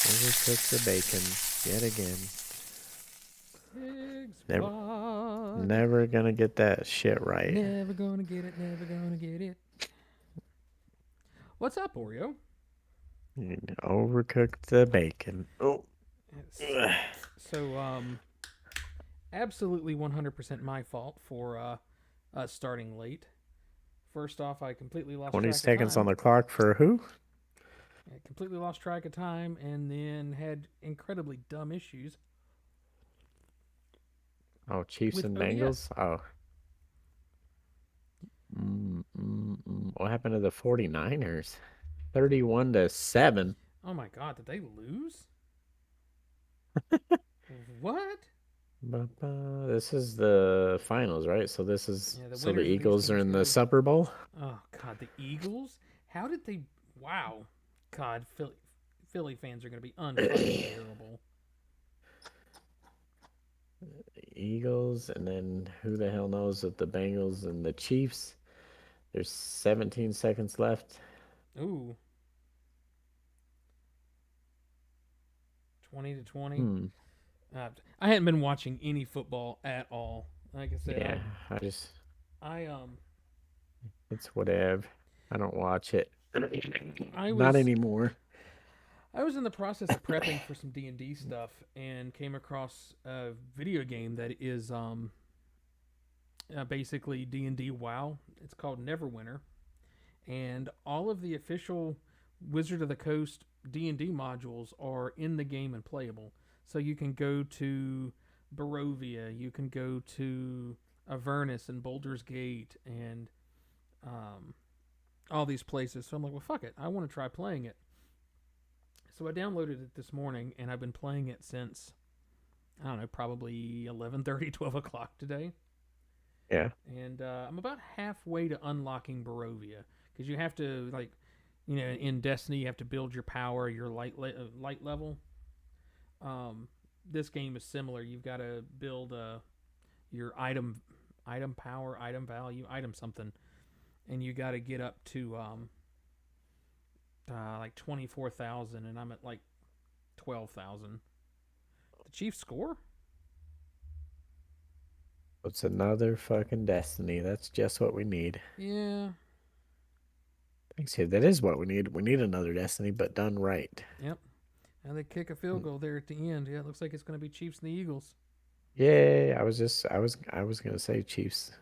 Overcook the bacon yet again. Never gonna get that shit right. Never gonna get it. Never gonna get it. What's up, Oreo? Overcook the bacon. Oh. So, absolutely 100% my fault for us starting late. First off, I completely lost 20 track of seconds on time. the clock for who? I completely lost track of time and then had incredibly dumb issues Oh, Chiefs with and OBS. Bengals? Oh. What happened to the 49ers? 31-7. Oh my god, did they lose? What? This is the finals, right? So this is Yeah, the so the winners of each Eagles are team's in going to the be. Super Bowl. Oh god, the Eagles? How did they? Wow, God, Philly fans are going to be unfucking bearable. Eagles, and then who the hell knows if the Bengals and the Chiefs. There's 17 seconds left. Ooh, 20-20. Hmm. I hadn't been watching any football at all. Like I said, Yeah, I just I it's whatever. I don't watch it. I Not was anymore. I was in the process of prepping for some D&D stuff and came across a video game that is basically D&D WoW. It's called Neverwinter, and all of the official Wizard of the Coast D&D modules are in the game and playable. So you can go to Barovia, you can go to Avernus and Baldur's Gate and um, all these places. So I'm like, well, fuck it, I want to try playing it. So I downloaded it this morning and I've been playing it since I don't know, probably 11:30, 12 o'clock today. Yeah. And I'm about halfway to unlocking Barovia because you have to like, in Destiny you have to build your power, your light level. Um, this game is similar. You've got to build your item power, item value, item something, and you got to get up to like 24,000, and I'm at like 12,000. The Chiefs score? It's another fucking Destiny. That's just what we need. Yeah. Thanks, kid. That is what we need. We need another Destiny, but done right. Yep. And they kick a field goal there at the end. Yeah, it looks like it's going to be Chiefs and the Eagles. Yay! I was gonna say Chiefs.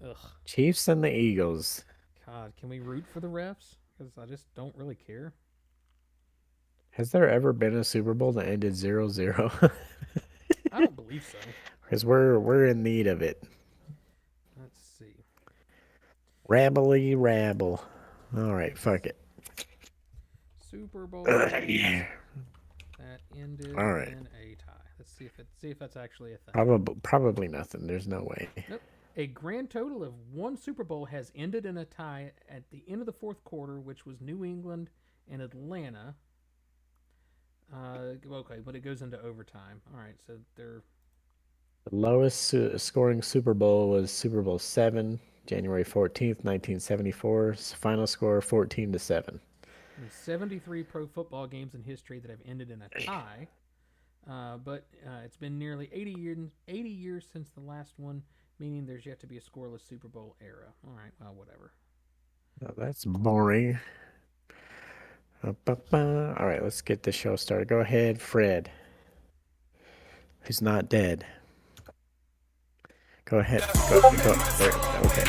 Ugh. Chiefs and the Eagles. God, can we root for the refs? Because I just don't really care. Has there ever been a Super Bowl that ended 0-0? I don't believe so. Because we're in need of it. Let's see. Rabbly rabble. All right, fuck it. Super Bowl Yeah. that ended All right. in a tie. Let's see if that's actually a thing. Probably nothing. There's no way. Nope. A grand total of one Super Bowl has ended in a tie at the end of the fourth quarter, which was New England and Atlanta. Okay, but it goes into overtime. All right, so they're The lowest scoring Super Bowl was Super Bowl 7, January 14th, 1974. Final score 14-7. And 73 pro football games in history that have ended in a tie. But it's been nearly 80 years since the last one, meaning there's yet to be a scoreless Super Bowl era. All right, well, whatever. Oh, that's boring. All right, let's get the show started. Go ahead, Fred, who's not dead. Go ahead. Go. There. Okay.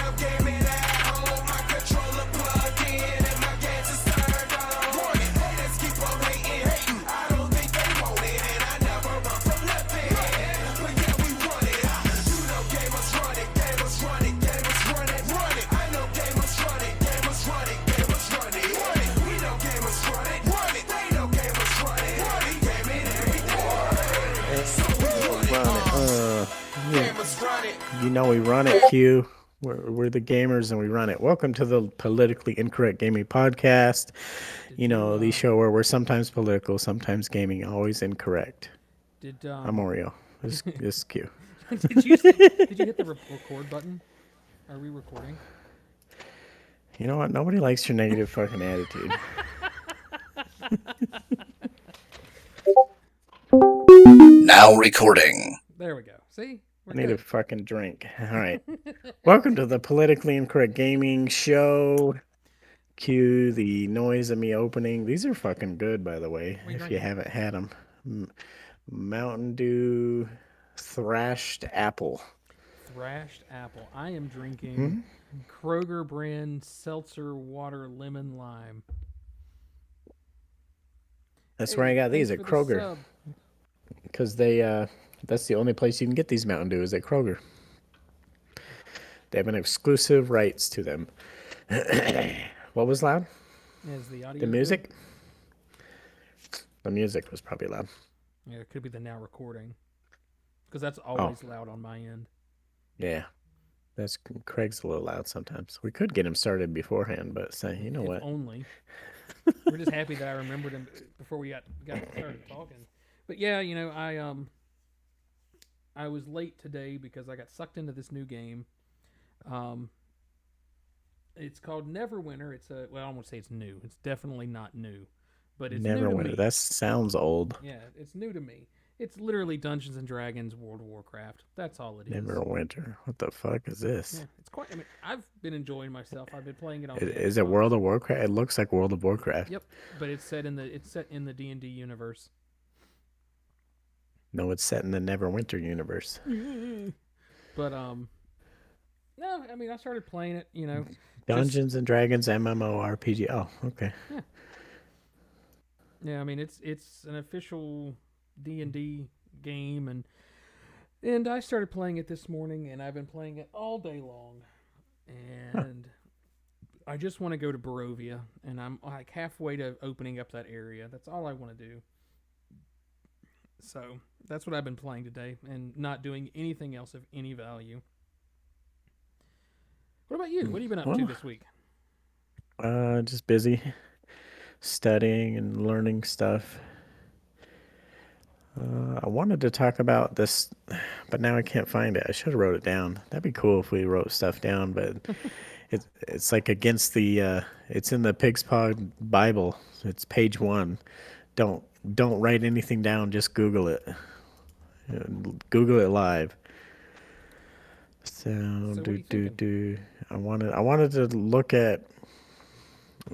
You know we run it, Q. We're the gamers and we run it. Welcome to the Politically Incorrect Gaming Podcast. Did You know, the you show where we're sometimes political, sometimes gaming, always incorrect. did I'm Oreo. This is Q. did you hit the record button? Are we recording? You know what? Nobody likes your negative fucking attitude. Now recording. There we go. See? I need a fucking drink. All right. Welcome to the Politically Incorrect Gaming Show. Cue the noise of me opening. These are fucking good, by the way, if you haven't had them. Mountain Dew Thrashed Apple. Thrashed apple. I am drinking Kroger brand seltzer water lemon lime. That's where I got these at Kroger. Because that's the only place you can get these Mountain Dew is at Kroger. They have an exclusive rights to them. What was loud? Is the audio The music? good? The music was probably loud. Yeah, it could be the now recording. Because that's always loud on my end. Yeah. That's Craig's a little loud sometimes. We could get him started beforehand, but say, you know If what? only. We're just happy that I remembered him before we got started talking. But yeah, you know, I was late today because I got sucked into this new game. It's called Neverwinter. It's a well, I won't say it's new. It's definitely not new, but it's new to me. That sounds old. Yeah, it's new to me. It's literally Dungeons and Dragons, World of Warcraft. That's all it is. Neverwinter. What the fuck is this? Yeah, it's quite. I mean, I've been enjoying myself. I've been playing it on. Is it World of Warcraft? It looks like World of Warcraft. Yep, but it's set in the D&D universe. No, it's set in the Neverwinter universe. But no, I mean I started playing it. You know, Dungeons and Dragons MMORPG. Oh, okay. Yeah. Yeah, I mean it's an official D&D game, and I started playing it this morning, and I've been playing it all day long, and I just want to go to Barovia, and I'm like halfway to opening up that area. That's all I want to do. So that's what I've been playing today, and not doing anything else of any value. What about you? What have you been up to this week? Just busy studying and learning stuff. I wanted to talk about this, but now I can't find it. I should have wrote it down. That'd be cool if we wrote stuff down, but it's like against the it's in the Pig's Paw Bible. It's page 1. Don't write anything down. Just Google it. Google it live. So I wanted to look at.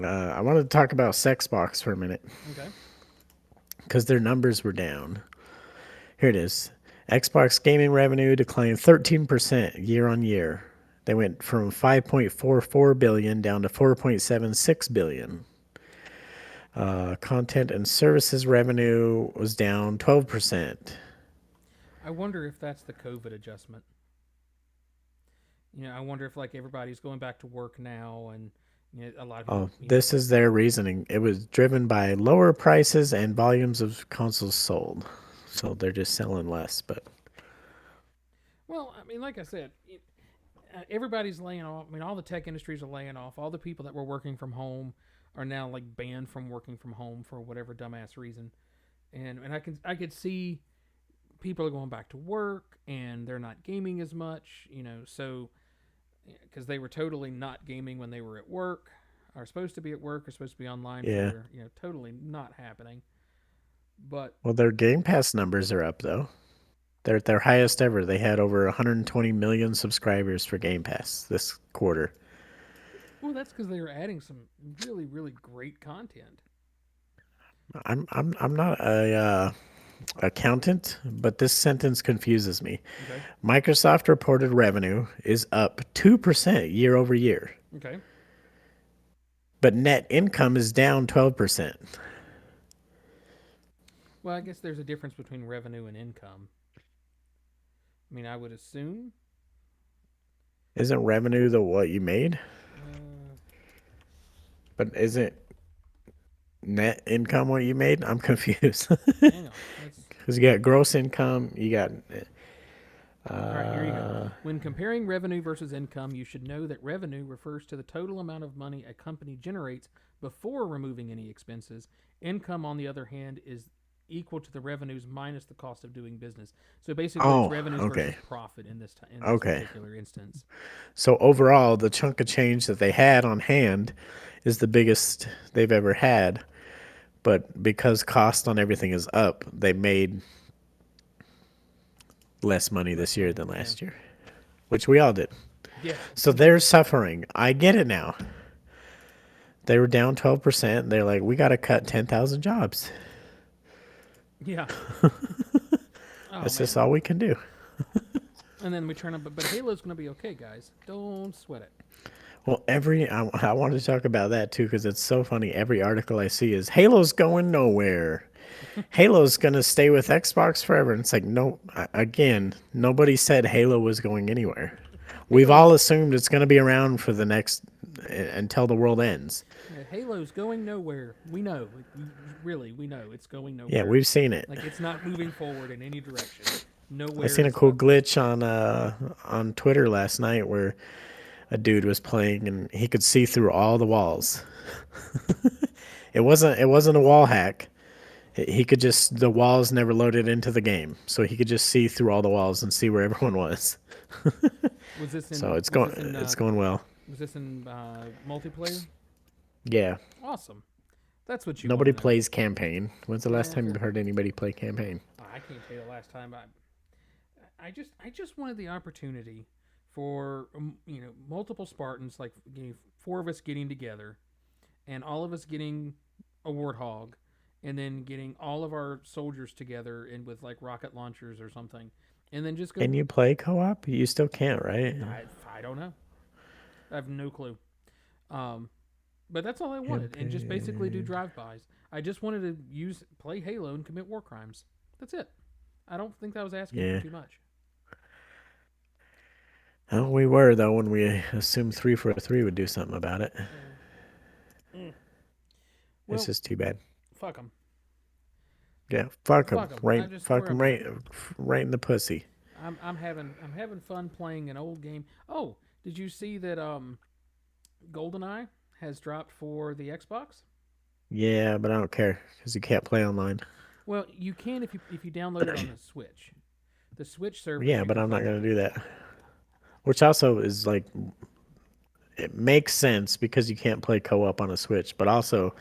I wanted to talk about Sexbox for a minute. Okay. Because their numbers were down. Here it is. Xbox gaming revenue declined 13% year on year. They went from 5.44 billion down to 4.76 billion. Content and services revenue was down 12%. I wonder if that's the COVID adjustment. You know, I wonder if like everybody's going back to work now, and you know, a lot of people. This is their reasoning. It was driven by lower prices and volumes of consoles sold. So they're just selling less, but. Well, I mean, like I said, everybody's laying off. I mean, all the tech industries are laying off. All the people that were working from home are now like banned from working from home for whatever dumbass reason. And I could see people are going back to work and they're not gaming as much, you know. So because they were totally not gaming when they were at work, are supposed to be at work, are supposed to be online for Yeah. their, totally not happening. But Well, their Game Pass numbers are up though. They're at their highest ever. They had over 120 million subscribers for Game Pass this quarter. well, that's because they were adding some really, really great content. I'm not a accountant, but this sentence confuses me. Okay, Microsoft reported revenue is up 2% year over year, okay. but net income is down 12%. Well, I guess there's a difference between revenue and income. I mean, I would assume. Isn't revenue the what you made? Uh, But isn't net income what you made? I'm confused. hang on. Let's. Because you got gross income, you got All right, here you go. uh, When comparing revenue versus income, you should know that revenue refers to the total amount of money a company generates before removing any expenses. Income, on the other hand, is equal to the revenues minus the cost of doing business. So basically, it's oh, revenues versus okay, profit in this okay. particular instance. So overall, the chunk of change that they had on hand is the biggest they've ever had. But because cost on everything is up, they made less money Less this year money, than yeah, last year, which we all did. yeah, So they're suffering. I get it now. They were down 12%. They're like, we got to cut 10,000 jobs. yeah. Oh That's just man. all we can do. And then we turn up, but Halo's gonna be okay, guys. Don't sweat it. Well, I want to talk about that too because it's so funny. Every article I see is Halo's going nowhere. Halo's going to stay with Xbox forever. And it's like, no, again, nobody said Halo was going anywhere. We've Halo's all assumed it's going to be around for the next until the world ends. Yeah, Halo's going nowhere. We know. Really, we know it's going Yeah, nowhere. we've seen it. Like it's not moving forward in any direction. I Nowhere seen a is cool up. glitch on Twitter last night where a dude was playing and he could see through all the walls. It wasn't a wall hack. He could just the walls never loaded into the game, so he could just see through all the walls and see where everyone was. Was this So in? it's Was going this in? it's going well. Was this in multiplayer? Yeah. Awesome. That's what you want Nobody to know. plays campaign. When's the last Yeah, time you fair. heard anybody play campaign? I can't tell you the last time. I just wanted the opportunity for multiple Spartans, like four of us getting together, and all of us getting a warthog, and then getting all of our soldiers together and with like rocket launchers or something, and then just go. Can you play co-op? You still can't, right? I don't know. I have no clue. Um, but that's all I wanted, and just basically do Campaign. drive-bys. I just wanted to play Halo and commit war crimes. That's it. I don't think that was asking for Yeah. too much. Oh, we were though when we assumed 343 would do something about it. Mm. It's Well, just too bad. fuck them. Yeah, fuck them. Fuck them. Right, fuck Where them I'm at. right in the pussy. I'm having fun playing an old game. Oh, did you see that GoldenEye has dropped for the Xbox? Yeah, but I don't care because you can't play online. Well, you can if you download it on the Switch. The Switch servers Yeah, you but can I'm not play it gonna on. do that. Which also is like it makes sense because you can't play co-op on a Switch, but also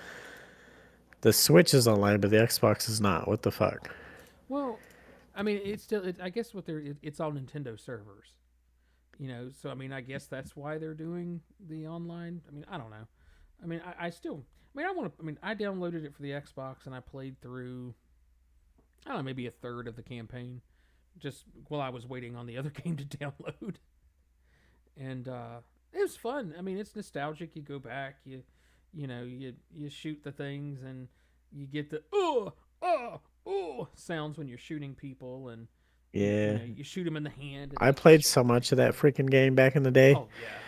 the Switch is online, but the Xbox is not. What the fuck? Well, I mean, it's still. I guess it's all Nintendo servers. So I mean, I guess that's why they're doing the online. I mean, I don't know. I mean, I still. I mean, I want to. I mean, I downloaded it for the Xbox and I played through. I don't know, maybe a third of the campaign, just while I was waiting on the other game to download. And it was fun. I mean, it's nostalgic. You go back, you shoot the things, and you get the sounds when you're shooting people, and Yeah, you shoot them in the hand, and I they played so much of that freaking game back in the day, oh yeah,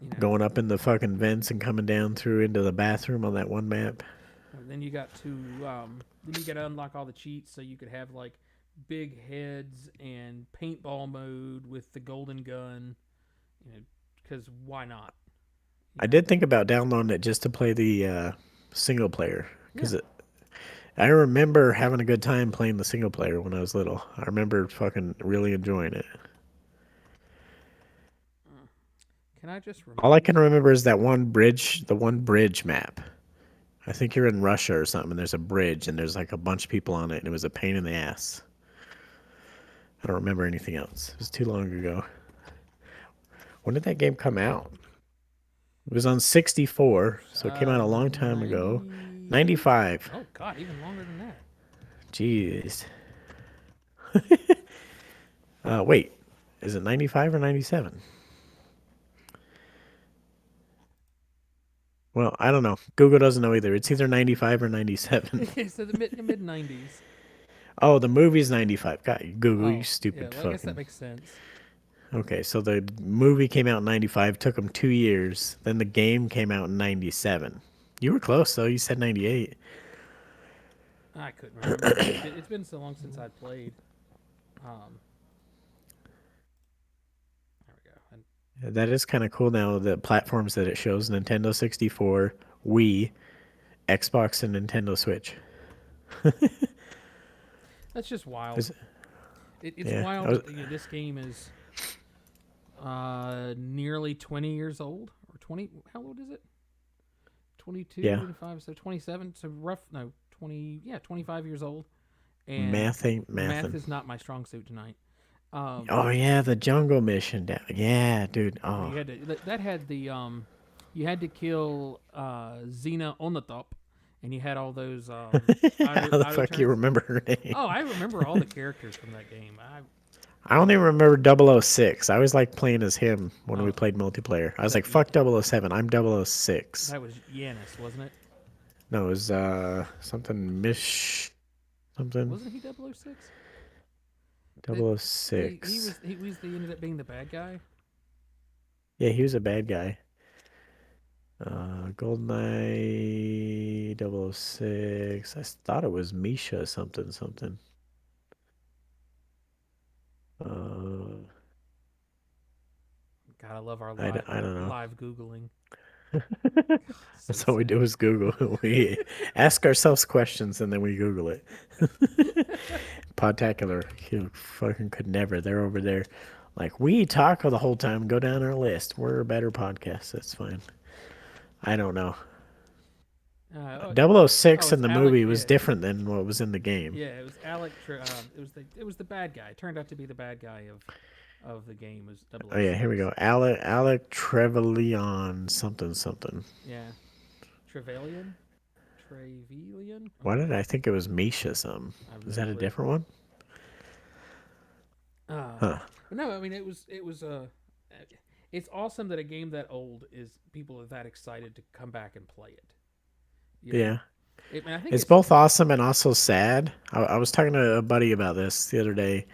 you know. going up in the fucking vents and coming down through into the bathroom on that one map. And then you got to unlock all the cheats so you could have like big heads and paintball mode with the golden gun, because why not? You I know, did think about downloading it just to play the single player yeah. because I remember having a good time playing the single player when I was little. I remember fucking really enjoying it. Can I just All I remove? can remember is that the one bridge map. I think you're in Russia or something, and there's a bridge, and there's like a bunch of people on it, and it was a pain in the ass. I don't remember anything else. It was too long ago. When did that game come out? It was on 64, so it came out a long time ago. 98. 95. Oh God, even longer than that. Jeez. Wait. Is it 95 or 97? Well, I don't know. Google doesn't know either. It's either 95 or 97. So the mid 90s. Oh, the movie's 95. God, Google, you Oh yeah, stupid well I guess that fucking. makes sense. Okay, so the movie came out in 95, took them 2 years. Then the game came out in 97. You were close, though. You said 98. I couldn't remember. It's been so long since I'd played. Um, there we go. And That is kind of cool now, the platforms that it shows: Nintendo 64, Wii, Xbox, and Nintendo Switch. that's just wild. Is- It's yeah, wild that this game is nearly 20 years old or 20. How old is it? 22, yeah. 25, so 27. So rough. No, 20. Yeah, 25 years old. And Math ain't math mathin'. is not my strong suit tonight. Oh yeah, the jungle mission. Yeah, dude. Where Oh, you had to that had the you had to kill Xena on the top, and you had all those how the auto fuck you turrets. remember her name? Oh, I remember all the characters from that game. I don't even remember 006. I always like playing as him when we Oh, played multiplayer. I was that like, fuck 007. I'm 006. that was Yanis, wasn't it? No, it was something Mish something Wasn't he 006? He 006. was the ended up being the bad guy. Yeah, he was a bad guy. GoldenEye 006. I thought it was Misha something something. Uh, God, I love our I don't know. live googling. So That's all we sad. do is Google. We ask ourselves questions and then we Google it. Podtacular, you fucking could never. They're over there. Like, we talk the whole time, go down our list. We're a better podcast. That's fine. I don't know. Oh, Double O oh, Six it's in the Alec. movie was Yeah, different than what was in the game. yeah. It was Alec. It was the bad guy. It turned out to be the bad guy of the game was Oh, yeah, here we 006. go. Alec Trevelyan something something. Yeah, Trevelyan. Trevelyan. Why Okay, did I think it was Misha something? I have Is no that a clue. different one? Huh. But no, I mean it's awesome that a game that old is people are that excited to come back and play it. You know, Yeah. I think It's it's both awesome and also sad. I was talking to a buddy about this the other day.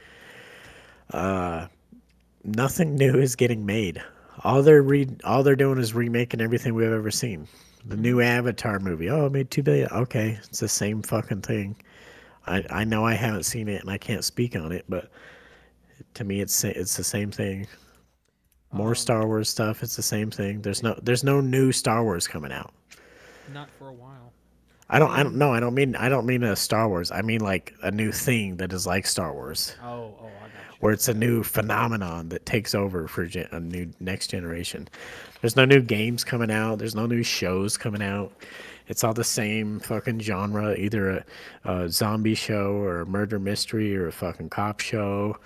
Nothing new is getting made. All they're doing is remaking everything we've ever seen. The hmm new Avatar movie. Oh, it made 2 billion. Okay, it's the same fucking thing. I know I haven't seen it and I can't speak on it, but to me it's the same thing. More um Star Wars stuff. It's the same thing. There's no new Star Wars coming out. not for a while. I don't And know. I don't mean a Star Wars. I mean like a new thing that is like Star Wars, oh, I got you. where it's a Yeah. new phenomenon that takes over for a new next generation. There's no new games coming out. There's no new shows coming out. It's all the same fucking genre, either a zombie show or a murder mystery or a fucking cop show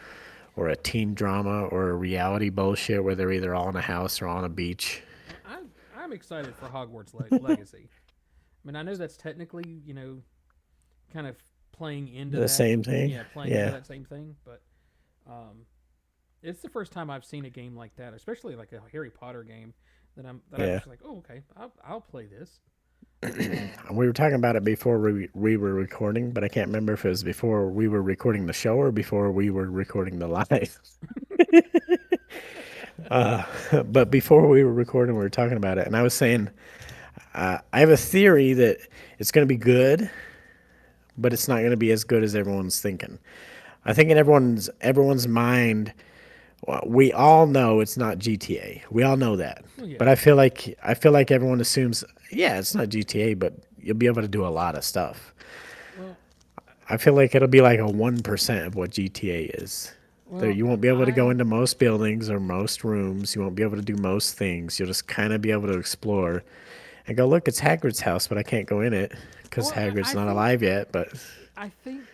or a teen drama or a reality bullshit where they're either all in a house or on a beach. Well, I'm excited for Hogwarts Legacy. I mean, I know that's technically kind of playing into The that. same thing. Yeah, playing into Yeah. that same thing, but um, it's the first time I've seen a game like that, especially like a Harry Potter game that I'm Yeah. just like, oh, okay, I'll play this. We were talking about it before we were recording, but I can't remember if it was before we were recording the show or before we were recording the live. But before we were recording, we were talking about it, and I was saying I have a theory that it's going to be good, but it's not going to be as good as everyone's thinking. I think in everyone's mind, well, we all know it's not GTA. We all know that, Well, but yeah. I feel like everyone assumes, yeah, it's not GTA, but you'll be able to do a lot of stuff. Well, I feel like it'll be like a 1% of what GTA is. There, Well, you won't be able to go I into most buildings or most rooms. You won't be able to do most things. You'll just kind of be able to explore and go, look, it's Hagrid's house, but I can't go in it because well, Hagrid's I not think alive yet. But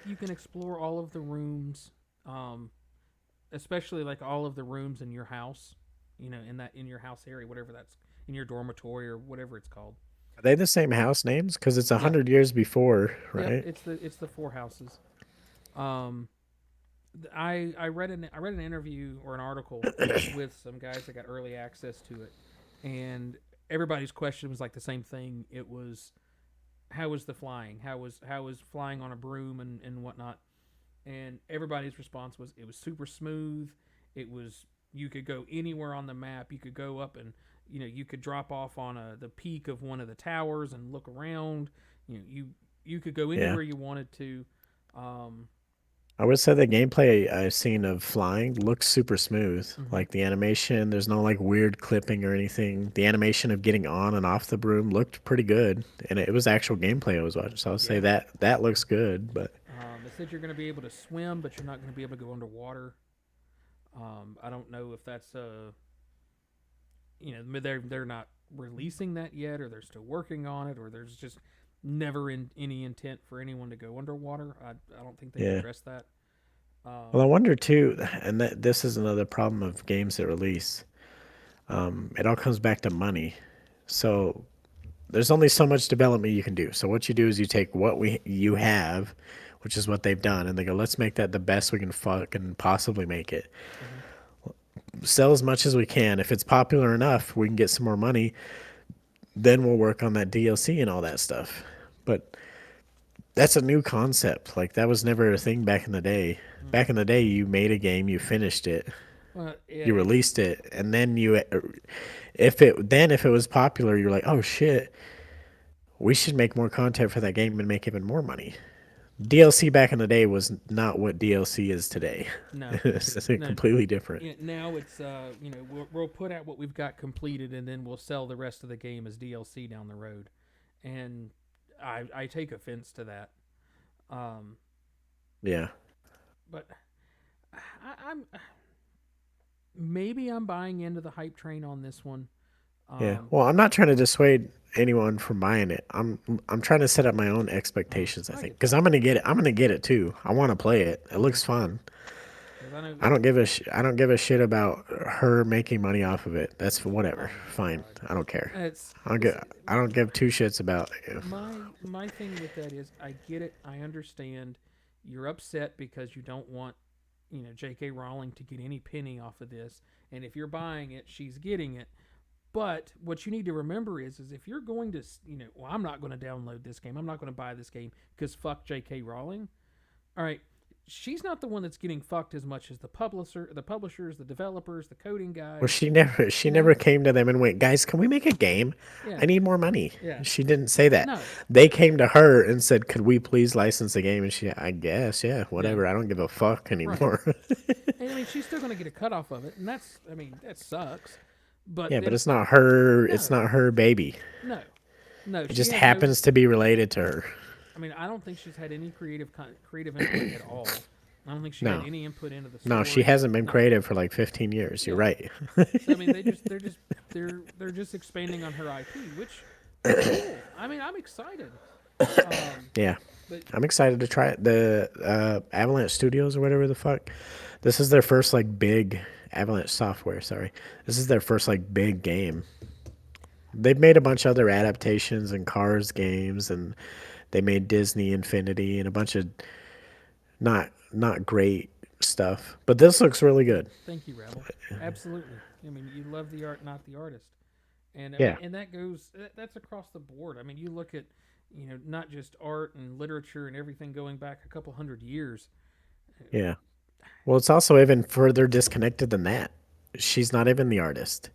you can explore all of the rooms, um, especially like all of the rooms in your house. You know, in your house area, whatever that's in your dormitory or whatever it's called. are they the same house names? Because it's a Yeah. 100 years before, Yep. right? It's the four houses. Um, I read an interview or an article with some guys that got early access to it, and everybody's question was like the same thing. It was how was the flying? How was flying on a broom and whatnot? And everybody's response was it was super smooth. It was you could go anywhere on the map. You could go up and you could drop off on the peak of one of the towers and look around. You could go Yeah. anywhere you wanted to. Um, I would say the gameplay I've seen of flying looks super smooth. mhm. Like the animation, there's no like weird clipping or anything. The animation of getting on and off the broom looked pretty good, and it was actual gameplay I was watching. So I'll say Yeah. that looks good. But It said you're going to be able to swim, but you're not going to be able to go underwater. I don't know if that's they're not releasing that yet, or they're still working on it, or there's just never any intent for anyone to go underwater. I don't think they've yeah. addressed that. Well, I Um, wonder too, and this is another problem of games that release. It all comes back to money. So there's only so much development you can do. So what you do is you take what we you have, which is what they've done, and they go, let's make that the best we can fucking possibly make it. mhm. Sell as much as we can. If it's popular enough, we can get some more money. Then we'll work on that DLC and all that stuff. But that's a new concept. Like that was never a thing back in the day. Mm. Back in the day, you made a game, you finished it, Well, yeah, you released it, and then if it was popular, you're like, oh shit, we should make more content for that game and make even more money. DLC back in the day was not what DLC is today. no, It's no. completely different. Yeah, now it's we'll put out what we've got completed, and then we'll sell the rest of the game as DLC down the road, and I take offense to that. Um, Yeah. but I'm maybe I'm buying into the hype train on this one. Yeah. Um, Well, I'm not trying to dissuade anyone from buying it. I'm trying to set up my own expectations, I I think, get because that I'm going to get it. I'm going to get it too. I want to play it. It looks fun. because I know. I don't give a shit about her making money off of it. That's whatever. Oh my Fine. god, I don't care. it's I don't it's get I don't give two shits about it. my thing with that is I get it. I understand. You're upset because you don't want J.K. Rowling to get any penny off of this, and if you're buying it, she's getting it. But what you need to remember is if you're going to, well, I'm not going to download this game. I'm not going to buy this game because fuck J.K. Rowling. All right, she's not the one that's getting fucked as much as the publishers, the developers, the coding Well, guys. she You know, never came to them and went, "Guys, can we make a game? yeah, I need more money." yeah, She didn't say that. no, They came to her and said, "Could we please license the game?" And she, I guess, yeah, yeah, whatever. I don't give a fuck right. anymore. And I mean, she's still going to get a cut off of it, and I mean, that sucks. But Yeah, but then it's not her. It's no, not her baby. no, no, It she just has no. happens to be related to her. I mean, I don't think she's had any creative input at all. I don't think she had No, any input into the no, she story. hasn't been Nothing. creative for like 15 years. You're Yeah. right. So I mean, they're just expanding on her IP, which cool. I mean, I'm excited. Um, Yeah, but I'm excited to try it. The Avalanche Studios or whatever the fuck. This is their first like big Avalanche Software. Sorry, this is their first like big game. They've made a bunch of other adaptations and Cars games, and they made Disney Infinity and a bunch of not great stuff. But this looks really good. thank you, Rebel. Absolutely. I mean, you love the art, not the artist. And I mean, Yeah, and that's across the board. I mean, you look at not just art and literature and everything going back a couple hundred years. yeah. Well, it's also even further disconnected than that. She's not even the artist.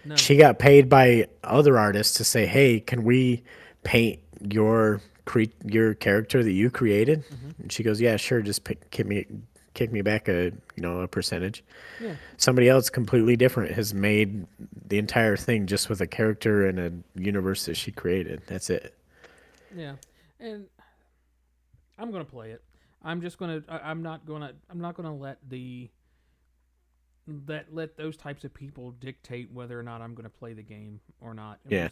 No. She got paid by other artists to say, "Hey, can we paint your character that you created?" Hmm. And she goes, "Yeah, sure. Just kick me back a percentage." Yeah. Somebody else completely different has made the entire thing just with a character and a universe that she created. That's it. Yeah. And I'm gonna play it. I'm not gonna let let those types of people dictate whether or not I'm gonna play the game or not. Yeah.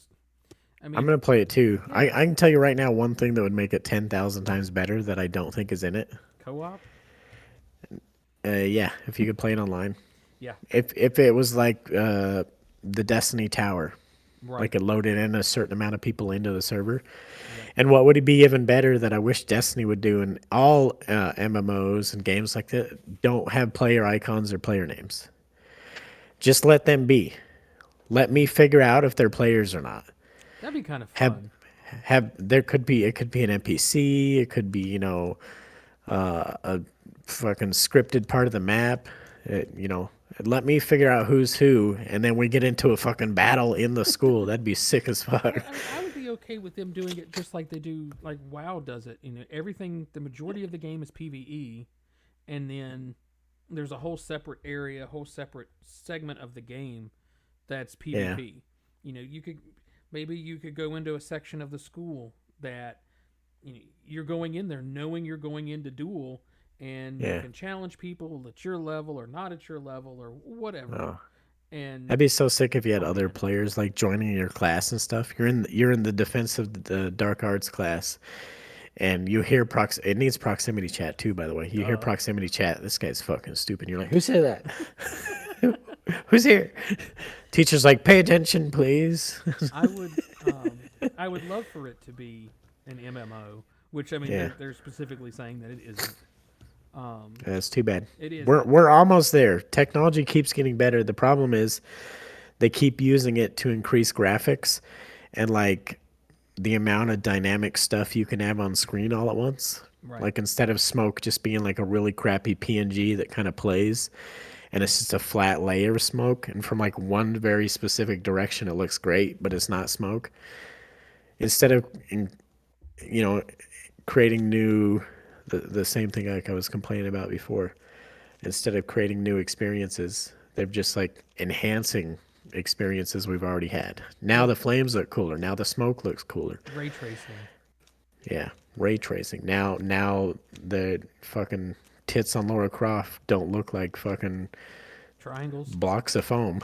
I I'm mean, gonna play it too. yeah, I can tell you right now one thing that would make it 10,000 times better that I don't think is in it. co-op. Yeah, if you could play it online. Yeah, If it was like the Destiny Tower, right. like it loaded in a certain amount of people into the server. Yep. And what would be even better that I wish Destiny would do in all MMOs and games like that, don't have player icons or player names. Just let them be. Let me figure out if they're players or not. That'd be kind of Have fun. there could be, it could be an NPC, it could be, a fucking scripted part of the map. Let me figure out who's who, and then we get into a fucking battle in the school. That'd be sick as fuck. I mean, I would be okay with them doing it just like they do, like WoW does it. Everything. The majority of the game is PVE, and then there's a whole separate area, a whole separate segment of the game that's Yeah, PvP. You could maybe you could go into a section of the school that you're going in there knowing you're going into duel, and you yeah. can challenge people at your level or not at your level or whatever. Oh, And that'd be so sick if you had oh other man, players like joining your class and stuff. You're in the defense of the dark arts class, and you hear it needs proximity chat too. By the way, you hear duh. proximity chat. This guy's fucking stupid. You're like, who said that? Who's here? Teacher's like, pay attention, please. I would I would love for it to be an MMO, which I mean Yeah. they're specifically saying that it isn't. Um, That's too bad. it is. We're almost there. Technology keeps getting better. The problem is they keep using it to increase graphics and like the amount of dynamic stuff you can have on screen all at once. Right. Like instead of smoke just being like a really crappy PNG that kind of plays and it's just a flat layer of smoke and from like one very specific direction it looks great, but it's not smoke. Instead of you know creating new the same thing like I was complaining about before. Instead of creating new experiences, they're just like enhancing experiences we've already had. Now Well, the flames look cooler. Now the smoke looks cooler. ray tracing, Yeah, ray tracing. Now the fucking tits on Laura Croft don't look like fucking triangles. blocks of foam.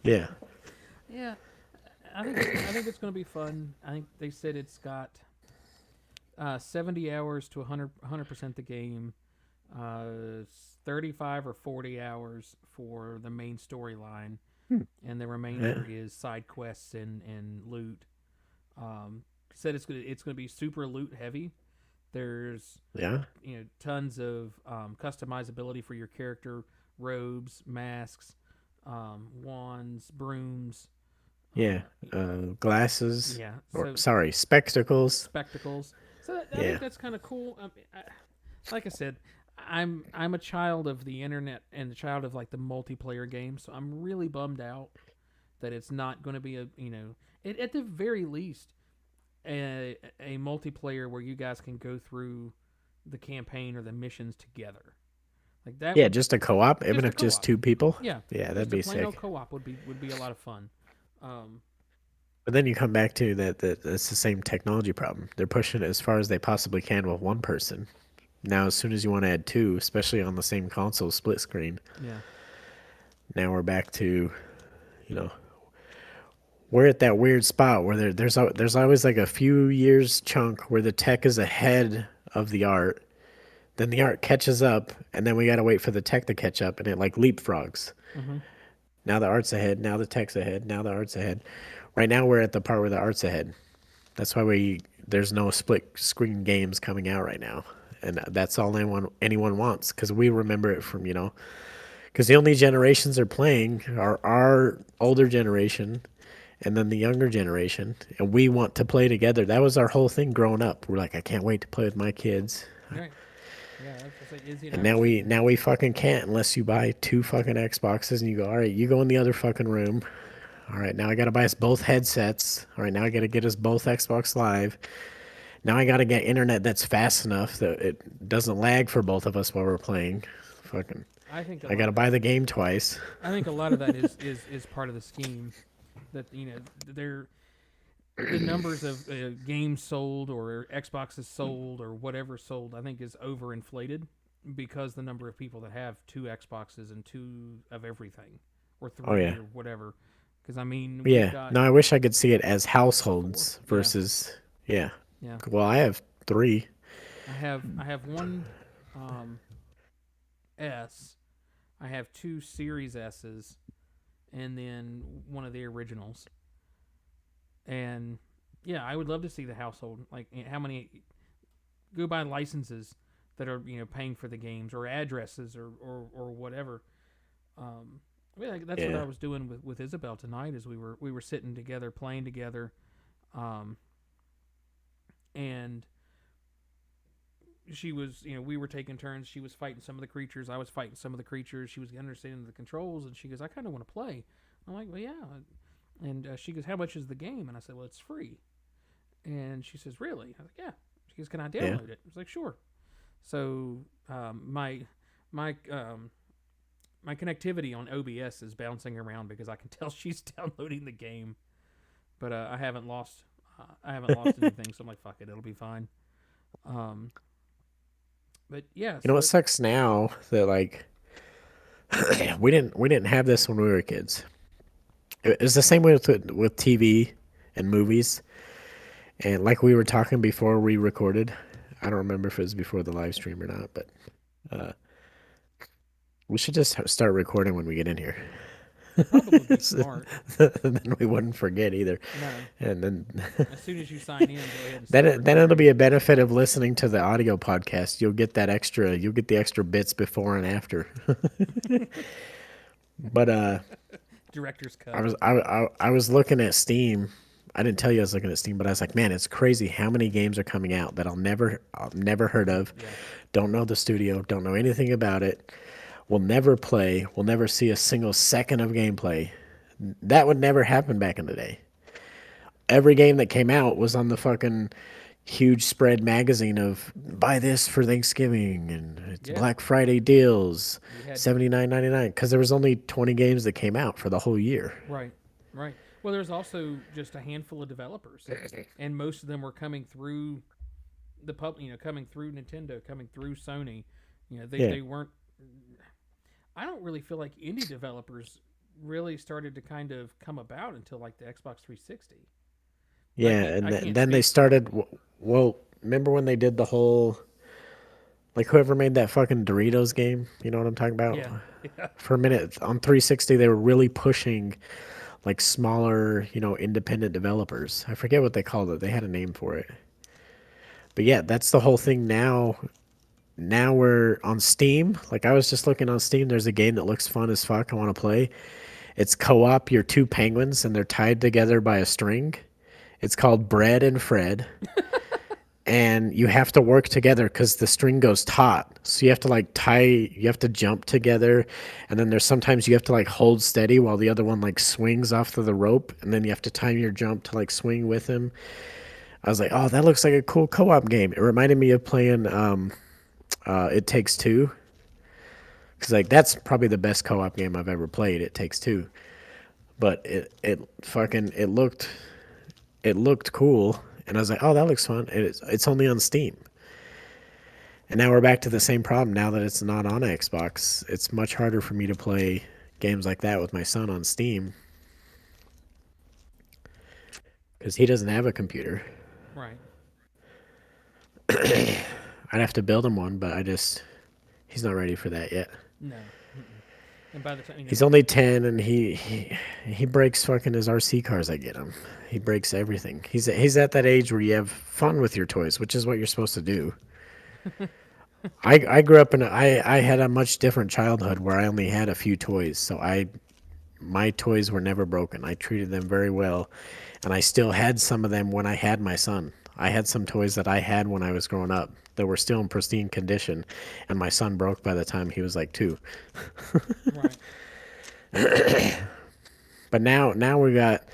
Yeah, Yeah, I think it's going to be fun. I think they said it's got 70 hours to 100% the game, 35 or 40 hours for the main storyline, and the yeah, remainder is side quests and loot. Said it's gonna be super loot heavy. There's yeah, tons of customizability for your character, robes, masks, wands, brooms. yeah. Glasses, Yeah, or so sorry, spectacles. spectacles. So I think Yeah, that's kind of cool. Like I said, I'm a child of the internet and a child of like the multiplayer game, so I'm really bummed out that it's not going to be at the very least a multiplayer where you guys can go through the campaign or the missions together. Like that yeah. would Just a co-op, even just a if just co-op. two people. Yeah, Yeah, that'd just a be plain old sick. co-op would be a lot of fun. Um, But then you come back to that it's the same technology problem. They're pushing it as far as they possibly can with one person. Now, as soon as you want to add two, especially on the same console split screen, yeah, now we're back to, you know, we're at that weird spot where there's always like a few years chunk where the tech is ahead of the art. Then the art catches up, and then we got to wait for the tech to catch up, and it like leapfrogs. hmm Now the art's ahead, now the tech's ahead, now the art's ahead. Right now we're at the part where the art's ahead. That's why there's no split screen games coming out right now, and that's all anyone wants because we remember it from because the only generations are playing are our older generation, and then the younger generation, and we want to play together. That was our whole thing growing up. We're like, I can't wait to play with my kids, right. Yeah, that's like Izzy and and I were sitting there. now we fucking can't unless you buy two fucking Xboxes and you go, all right, you go in the other fucking room. All right, now I gotta buy us both headsets. All right, now I gotta get us both Xbox Live. Now I gotta get internet that's fast enough that it doesn't lag for both of us while we're playing. Fucking, I think a I lot gotta of buy that. the game twice. I think a lot of that is part of the scheme that they're the numbers of games sold or Xboxes sold or whatever sold, I think, is overinflated because the number of people that have two Xboxes and two of everything, or Oh three yeah. or whatever. Because I mean, we've Yeah. got No, I wish I could see it as or four. households Yeah, versus yeah. yeah. Well, I have 3. I have one um, S. I have two Series S's, and then one of the originals. And yeah, I would love to see the household, like how many go by licenses that are paying for the games or addresses or whatever. Um, yeah, that's what Yeah. I was doing with Isabel tonight. Is we were sitting together playing together, um, and she was we were taking turns. She was fighting some of the creatures. I was fighting some of the creatures. She was understanding the controls, and she goes, "I kind of want to play." I'm like, "Well, yeah." And she goes, "How much is the game?" And I said, "Well, it's free." And she says, "Really?" I was like, "Yeah." She goes, "Can I Yeah. download it?" I was like, "Sure." So my my connectivity on OBS is bouncing around because I can tell she's downloading the game, but I haven't lost anything, so I'm like, fuck it, it'll be fine. Um, but yeah, You know so what sucks now that like we didn't have this when we were kids. It's the same way with TV and movies. And like we were talking before we recorded, I don't remember if it was before the live stream or not, but uh, we should just start recording when we get in here. probably be So- smart. and then we wouldn't forget either. No, And then as soon as you sign in, go ahead and then start then it'll recording. be a benefit of listening to the audio podcast. You'll get the extra bits before and after. But Director's I cut. was I was looking at Steam. I didn't tell you I was looking at Steam, but I was like, man, it's crazy how many games are coming out that I've never heard of. Yeah, Don't know the studio, don't know anything about it. Will never play, will never see a single second of gameplay. That would never happen back in the day. Every game that came out was on the fucking huge spread magazine of buy this for Thanksgiving and it's yeah. Black Friday deals, You had 79.99 because there was only 20 games that came out for the whole year. right, right. Well, there's also just a handful of developers, and most of them were coming through the pub. Coming through Nintendo, coming through Sony. Yeah. They weren't. I don't really feel like indie developers really started to kind of come about until like the Xbox 360. But Yeah, and I can't then they speak for started. Well, remember when they did the whole like whoever made that fucking Doritos game? You know what I'm talking about? yeah, yeah, For a minute on 360, they were really pushing like smaller, independent developers. I forget what they called it. They had a name for it. But yeah, that's the whole thing now. Now we're on Steam. Like I was just looking on Steam. There's a game that looks fun as fuck. I want to play. It's co-op. You're two penguins and they're tied together by a string. It's called Bread and Fred. And you have to work together because the string goes taut. So you have to like you have to jump together. And then there's sometimes you have to like hold steady while the other one like swings off of the rope. And then you have to time your jump to like swing with him. I was like, oh, that looks like a cool co op game. It reminded me of playing It Takes Two. Because like that's probably the best co op game I've ever played. It Takes Two. But it looked cool. And I was like, oh, that looks fun. It's only on Steam. And now we're back to the same problem. Now that it's not on Xbox, it's much harder for me to play games like that with my son on Steam because he doesn't have a computer. right. I'd have to build him one, but he's not ready for that yet. No. Mm-mm. And by the time He's only 10 and he breaks fucking his RC cars I get him. He breaks everything. He's at that age where you have fun with your toys, which is what you're supposed to do. I grew up I had a much different childhood where I only had a few toys, so my toys were never broken. I treated them very well, and I still had some of them when I had my son. I had some toys that I had when I was growing up that were still in pristine condition, and my son broke by the time he was like 2. right. But now we got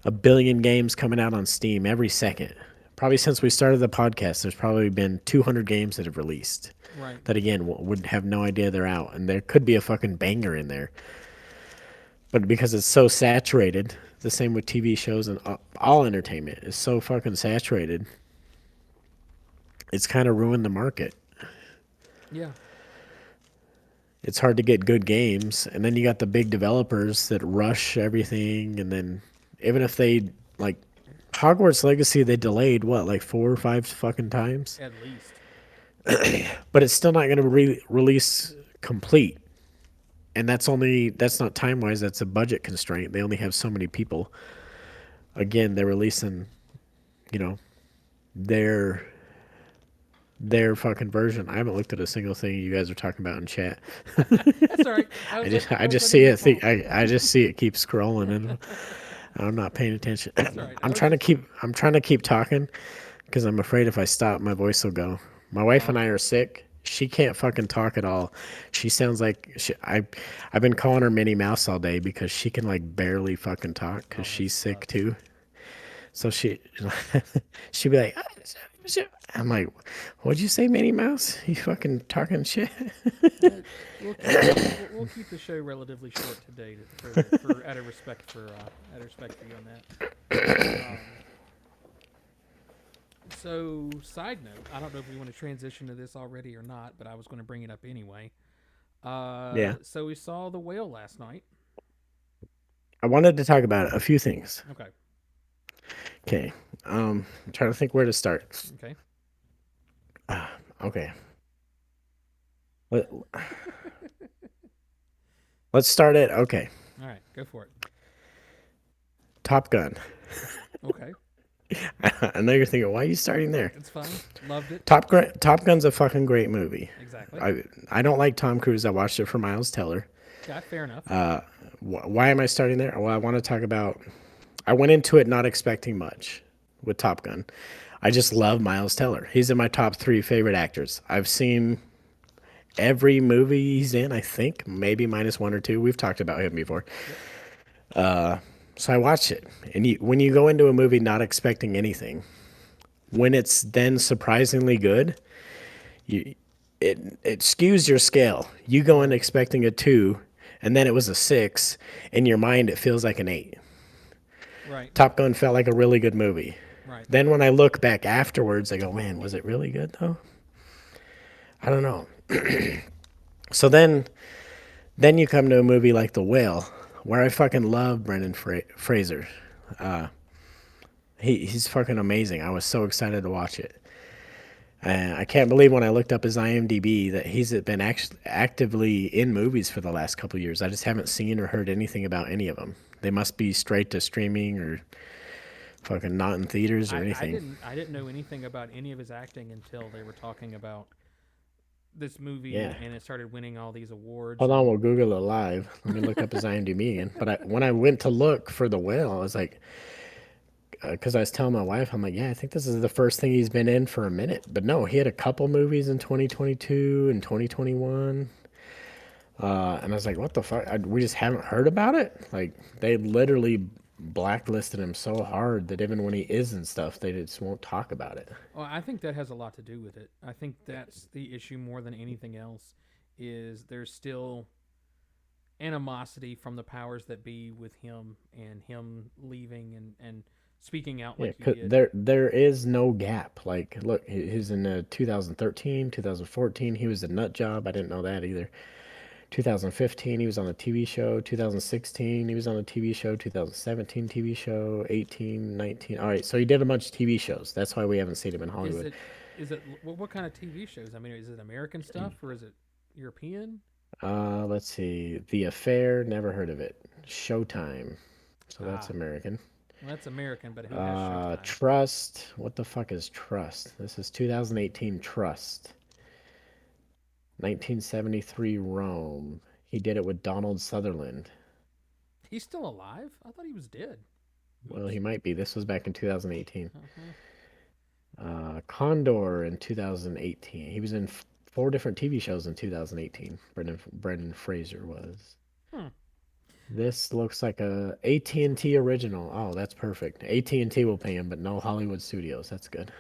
a billion games coming out on Steam every second. Probably since we started the podcast, there's probably been 200 games that have released. Right. That again would have no idea they're out, and there could be a fucking banger in there. But because it's so saturated, the same with TV shows and all entertainment. It's so fucking saturated. It's kind of ruined the market. Yeah. It's hard to get good games, and then you got the big developers that rush everything, and then even if they like Hogwarts Legacy, they delayed what like 4 or 5 fucking times, At least. but it's still not going to release complete. And that's not time wise. That's a budget constraint. They only have so many people. Again, they're releasing, you know, their their fucking version. I haven't looked at a single thing you guys are talking about in chat. That's all right. I I was just letting see you it. talk. I just see it keep scrolling, and I'm not paying attention. That's all right. I was just. I'm trying to keep talking because I'm afraid if I stop, my voice will go. My wife and Oh, I are sick. She can't fucking talk at all. She sounds like I've been calling her Minnie Mouse all day because she can like barely fucking talk because oh, that she's sick sucks. too. So she'd be like, I'm like, what'd you say, Minnie Mouse? You fucking talking shit? We'll keep the show relatively short today for out of respect for you on that. So, side note, I don't know if we want to transition to this already or not, but I was going to bring it up anyway. Yeah. So we saw the whale last night. I wanted to talk about a few things. Okay, Okay. I'm trying to think where to start. okay. Okay. Let, let's start it. Okay. All right, go for it. Top Gun. Okay, I know you're thinking, why are you starting there? it's fine. Loved it. Top Gun's a fucking great movie. Exactly. I don't like Tom Cruise. I watched it for Miles Teller. Got fair enough. Why am I starting there? Well, I want to talk about. I went into it not expecting much with Top Gun. I just love Miles Teller. He's in my top 3 favorite actors. I've seen every movie he's in. I think maybe minus 1 or 2. We've talked about him before. Yep. So I watched it, and when you go into a movie not expecting anything, when it's then surprisingly good, you it skews your scale. You go in Right. expecting a 2, and then it was a 6. In your mind, it feels like an 8. Right. Top Gun felt like a really good movie. Right. Then when I look back afterwards, I go, man, was it really good though? I don't know. So then you come to a movie like The Whale, where I fucking love Brendan Fraser. He's fucking amazing. I was so excited to watch it. I can't believe when I looked up his IMDb that he's been actively in movies for the last couple of years. I just haven't seen or heard anything about any of them. They must be straight to streaming or fucking not in theaters or anything. I didn't know anything about any of his acting until they were talking about this movie Yeah. and it started winning all these awards Hold on, and we'll Google it live. Let me look up his IMDb again. But when I went to look for The Whale, I was like, because I was telling my wife, I'm like, yeah, I think this is the first thing he's been in for a minute. But no, he had a couple movies in 2022 and 2021. And I was like, what the fuck? We just haven't heard about it. Like, they literally blacklisted him so hard that even when he is in stuff, they just won't talk about it. well, I think that has a lot to do with it. I think that's the issue more than anything else is there's still animosity from the powers that be with him and him leaving and speaking out Yeah, like he 'cause did. there is no gap. Like, look, he's in 2013, 2014. He was a nut job. I didn't know that either. 2015, he was on a TV show. 2016, he was on a TV show. 2017, TV show. 18, 19. All right, so he did a bunch of TV shows. That's why we haven't seen him in Is Hollywood. it what kind of TV shows? I mean, is it American stuff or is it European? Let's see. The Affair, never heard of it. Showtime. So that's Ah, American. well, that's American, but who has Showtime? Trust. What the fuck is Trust? This is 2018 Trust. 1973 Rome. He did it with Donald Sutherland. He's still alive? I thought he was dead. Well, Oops. he might be. This was back in 2018. Uh-huh. Condor in 2018. He was in 4 different TV shows in 2018. Brendan Fraser was. Hmm. This looks like a AT&T original. Oh, that's perfect. AT&T will pay him, but no Hollywood studios. That's good.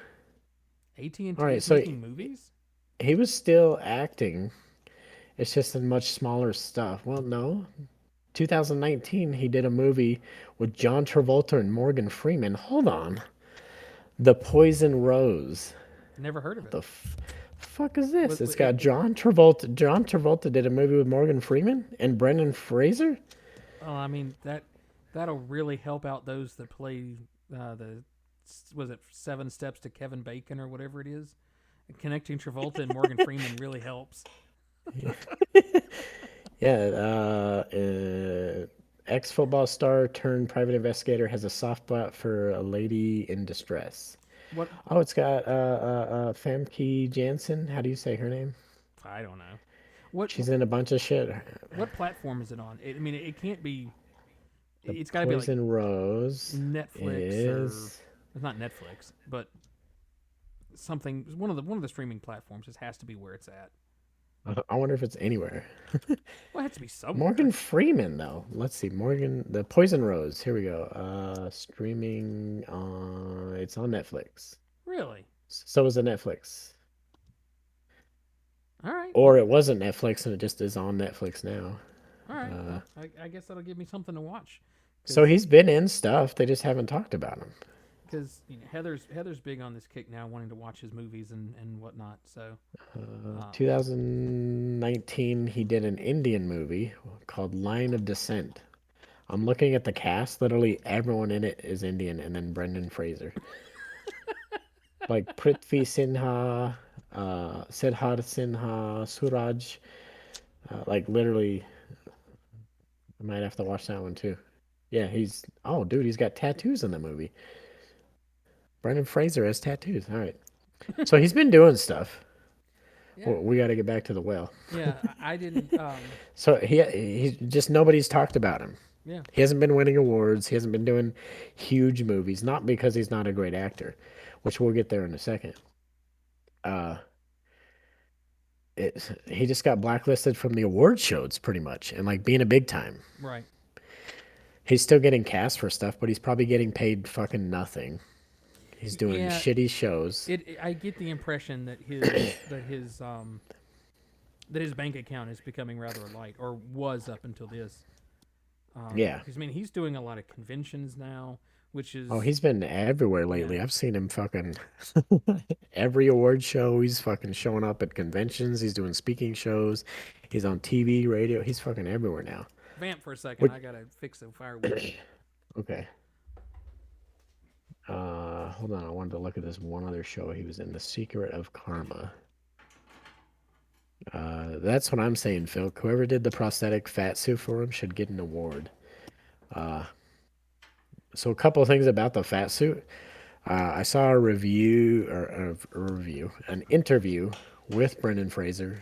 All AT&T right, is so making movies? he was still acting. It's just in much smaller stuff. Well, no. 2019, he did a movie with John Travolta and Morgan Freeman. Hold on. The Poison Rose. Never heard of What it. the fuck is this? It's got It John Travolta. John Travolta did a movie with Morgan Freeman and Brendan Fraser? well, I mean that'll really help out those that play the was it 7 Steps to Kevin Bacon or whatever it is. Connecting Travolta and Morgan Freeman really helps. Yeah, ex football star turned private investigator has a soft spot for a lady in distress. What Oh, it's got Famke Janssen. How do you say her name? I don't know. What She's in a bunch of shit. what platform is it on? I mean, it can't be. The It's got to be like Poison Rose Netflix or is. it's not Netflix, but something one of the streaming platforms. It has to be where it's at. I wonder if it's anywhere. Well, it has to be somewhere. Morgan Freeman, though. Let's see. Morgan, the Poison Rose. Here we go. Streaming. It's on Netflix. Really? So is it Netflix, All right. or Well, it wasn't Netflix and it just is on Netflix now. all right. Uh, Well, I guess that'll give me something to watch. so Because he's been in stuff. They just haven't talked about him. Heather's big on this kick now, wanting to watch his movies and whatnot. So 2019, he did an Indian movie called Line of Descent. I'm looking at the cast. Literally everyone in it is Indian, and then Brendan Fraser. Like Prithvi Sinha, Siddharth Sinha, Suraj. Like literally, I might have to watch that one too. Yeah, he's. Oh, dude, he's got tattoos in the movie. Brendan Fraser has tattoos. All right. So he's been doing stuff. yeah, Well, we got to get back to the whale. yeah. I didn't. So he just nobody's talked about him. Yeah, He hasn't been winning awards. He hasn't been doing huge movies. Not because he's not a great actor, which we'll get there in a second. Uh, he just got blacklisted from the award shows pretty much, and like being a big time. right. He's still getting cast for stuff, but he's probably getting paid fucking nothing. He's doing Yeah, shitty shows. I get the impression that his bank account is becoming rather light, or was up until this. Yeah. Because I mean, he's doing a lot of conventions now, which Oh, is he's been everywhere yeah, lately. I've seen him fucking every award show. He's fucking showing up at conventions. He's doing speaking shows. He's on TV, radio. He's fucking everywhere now. vamp for a second. What? I gotta fix the firewood. Okay. Hold on. I wanted to look at this one other show he was in, The Secret of Karma. That's what I'm saying, Phil. Whoever did the prosthetic fat suit for him should get an award. So a couple of things about the fat suit. I saw a review or an interview with Brendan Fraser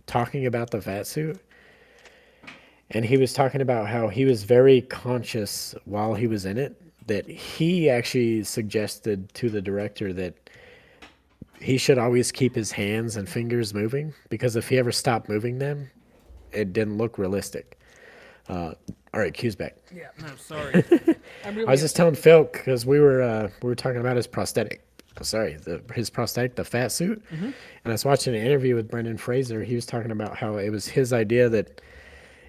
talking about the fat suit, and he was talking about how he was very conscious while he was in it that he actually suggested to the director that he should always keep his hands and fingers moving because if he ever stopped moving them, it didn't look realistic. All right, Q's back. Yeah, no, sorry. I'm I really was just upset telling with Phil because we were talking about his prosthetic. Sorry, his prosthetic, the fat suit. And I was watching an interview with Brendan Fraser. He was talking about how it was his idea that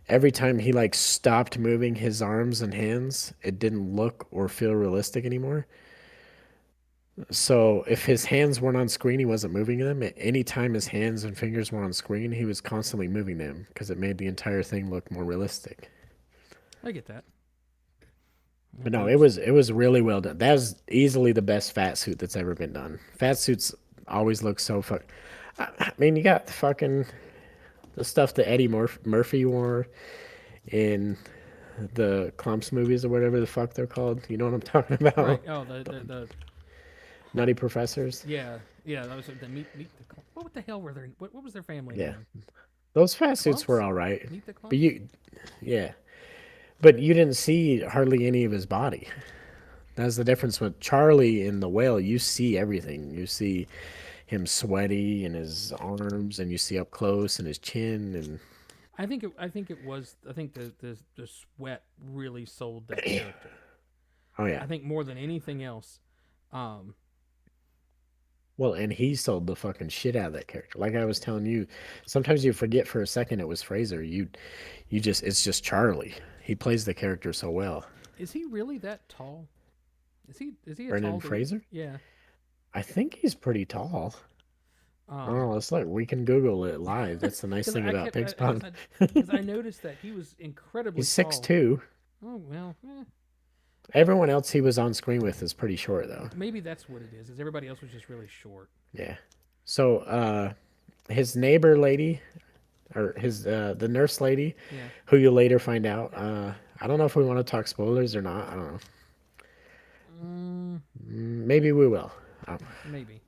every time he like stopped moving his arms and hands, it didn't look or feel realistic anymore. So if his hands weren't on screen, he wasn't moving them. Anytime his hands and fingers were on screen, he was constantly moving them because it made the entire thing look more realistic. I get that. But no, Oops. it was really well done. That was easily the best fat suit that's ever been done. Fat suits always look so fuck. I mean, you got fucking the stuff that Eddie Murphy wore in the Clumps movies or whatever the fuck they're called. You know what I'm talking Right. about? Oh, the Nutty Professors. yeah. That was the meet the what the hell were their what was their family Yeah, name? those fat suits were Clumps. all right. Meet the But Clumps. yeah, but you didn't see hardly any of his body. That's the difference with Charlie in the whale. You see everything. You see him sweaty and his arms, and you see up close and his chin, and I think the sweat really sold that character. oh I yeah, think more than anything else, um, Well, and he sold the fucking shit out of that character. Like I was telling you, sometimes you forget for a second it was Fraser. You just it's just Charlie. He plays the character so well. Is he really that tall? Is he a Brendan tall dude? Fraser? Yeah. I think he's pretty tall. I don't Um, know. Let's look. We can Google it live. That's the nice because thing I about kept Pig's because Pond. I noticed that he was incredibly He's six tall. two. Oh well, Everyone else he was on screen with is pretty short though. maybe that's what it is. Is everybody else was just really short? Yeah. So his neighbor lady or his the nurse lady Yeah. who you later find out I don't know if we want to talk spoilers or not. I don't know. Mm, Maybe we will. Um, maybe.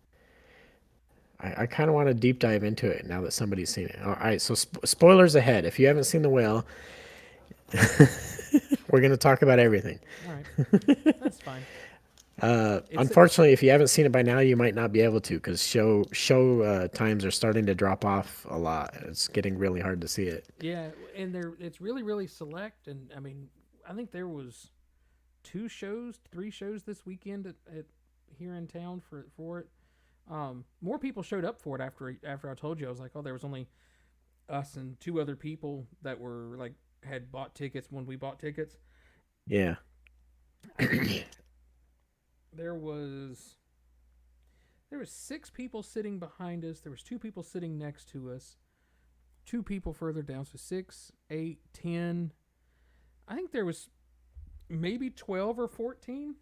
I kind of want to deep dive into it now that somebody's seen it. All right, so spoilers ahead. If you haven't seen The Whale, we're going to talk about everything. All right, that's fine. It's Unfortunately, if you haven't seen it by now, you might not be able to because show times are starting to drop off a lot. It's getting really hard to see it. yeah, and it's really select, and I mean, I think there was 3 shows this weekend at here in town for it. More people showed up for it after I told you. I was like, oh, there was only us and 2 other people that were like had bought tickets when we bought tickets. Yeah. I think there was 6 people sitting behind us. There was 2 people sitting next to us. 2 people further down. So 6, 8, 10. I think there was maybe 12 or 14.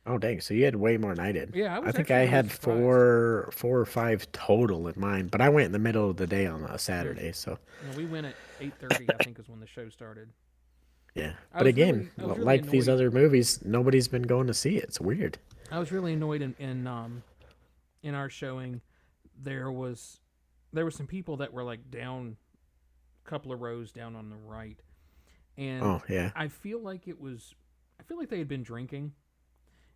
Oh dang! So you had way more than I did. Yeah, I I was think actually I really had surprised. four or five total in mine, but I went in the middle of the day on a Yeah, Saturday. So we went at 8:30. I think is when the show started. yeah. I But was again, really I was really like these annoyed. other movies, nobody's been going to see it. It's weird. I was really annoyed in our showing. There was there were some people that were like down a couple of rows down on the right, and Oh yeah. I feel like it was. I feel like they had been drinking,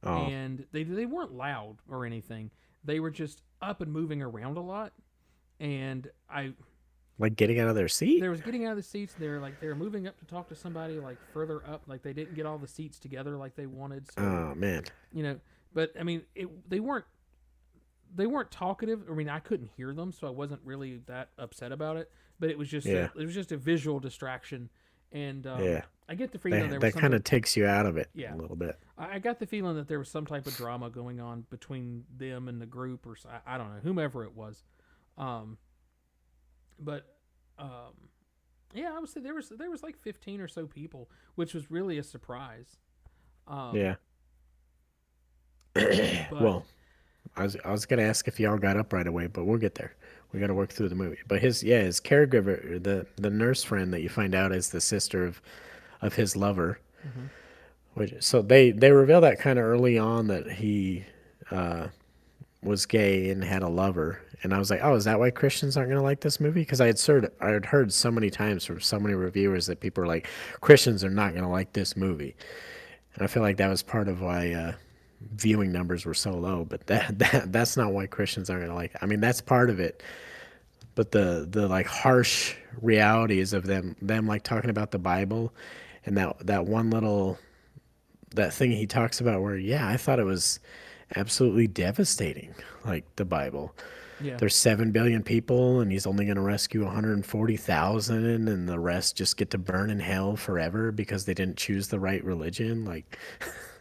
Oh, and they weren't loud or anything. They were just up and moving around a lot, and I like getting out of their seat. there was getting out of the seats. They were moving up to talk to somebody like further up. Like they didn't get all the seats together like they wanted. So Oh man. you know, but I mean, they weren't talkative. I mean, I couldn't hear them, so I wasn't really that upset about it. But Yeah. it was just a visual distraction, and Yeah. I get the feeling there was That kind something. of takes you out of it Yeah, a little bit. I got the feeling that there was some type of drama going on between them and the group, or I don't know, whomever it was. Um, but um, yeah, I would say there was like 15 or so people, which was really a surprise. Um, Yeah. but Well, I was gonna ask if y'all got up right away, but we'll get there. We got to work through the movie. But his caregiver, the nurse friend that you find out is the sister of his lover. mhm. Which so they reveal that kind of early on that he was gay and had a lover, and I was like, oh, is that why Christians aren't gonna like this movie? Because I had heard so many times from so many reviewers that people are like, Christians are not gonna like this movie, and I feel like that was part of why viewing numbers were so low. But that's not why Christians aren't gonna like it. I mean, that's part of it, but the like harsh realities of them like talking about the Bible, and that one little that thing he talks about where yeah I thought it was absolutely devastating, like the Bible. Yeah, There's 7 billion people and he's only going to rescue 140,000 and the rest just get to burn in hell forever because they didn't choose the right religion, like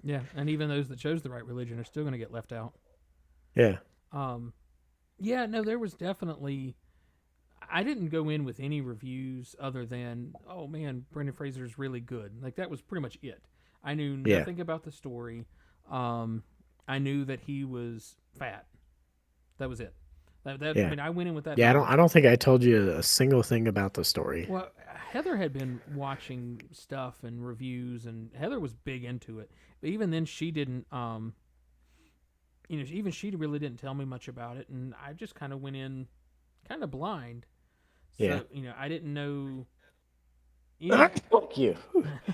yeah, and even those that chose the right religion are still going to get left out. yeah. Um, yeah, no, there was definitely. I didn't go in with any reviews other than, oh man, Brendan Fraser's really good. Like that was pretty much it. I knew Yeah. nothing about the story. Um, I knew that he was fat. That was it. I Yeah. mean, I went in with that Yeah, I don't knowledge. I don't think I told you a single thing about the story. Well, Heather had been watching stuff and reviews, and Heather was big into it. But even then, she didn't. Even she really didn't tell me much about it, and I just kind of went in, kind of blind. Yeah. So I didn't know Ah, any. fuck you.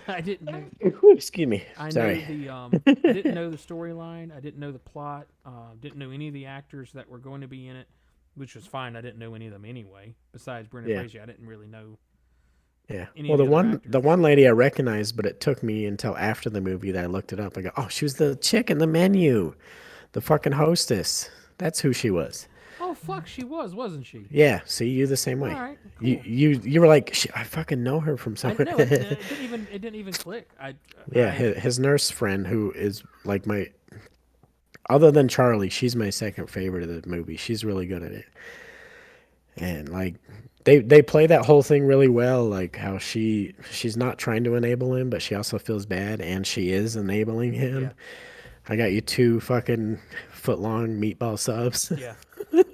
I didn't know. Excuse me. I know Sorry. the. I didn't know the storyline. I didn't know the plot. Didn't know any of the actors that were going to be in it, which was fine. I didn't know any of them anyway. Besides Brendan Yeah. Fraser, I didn't really know Yeah. any Well, of the other the actors. one lady I recognized, but it took me until after the movie that I looked it up. I go, oh, she was the chick in the menu, the fucking hostess. That's who she was. Oh fuck, she was, wasn't she? Yeah. See, you the same All way. right, You cool. you you were like, I fucking know her from I somewhere. know it didn't even click. Yeah, I his nurse friend, who is like my, other than Charlie, she's my second favorite of the movie. She's really good at it, and like they play that whole thing really well. Like how she's not trying to enable him, but she also feels bad, and she is enabling yeah him. I got you two fucking foot long meatball subs, yeah.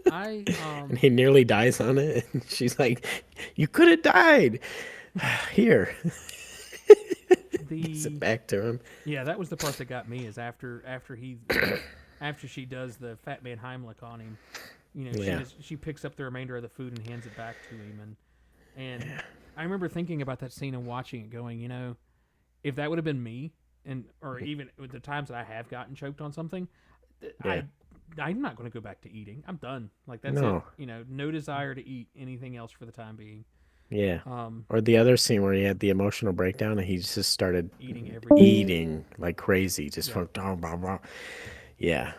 I and he nearly dies on it. And she's like, "You could have died. Here, gives it the back to him." yeah, that was the part that got me is after she does the Fat Man Heimlich on him. You know, Yeah, she picks up the remainder of the food and hands it back to him, and I remember thinking about that scene and watching it, going, you know, if that would have been me, and or even with the times that I have gotten choked on something, yeah. I I'm not going to go back to eating. I'm done. Like that's it. No, You know, no desire to eat anything else for the time being. yeah. Um, Or the other scene where he had the emotional breakdown and he just started eating everything. eating like crazy, just Yeah, from blah, blah, blah. Yeah,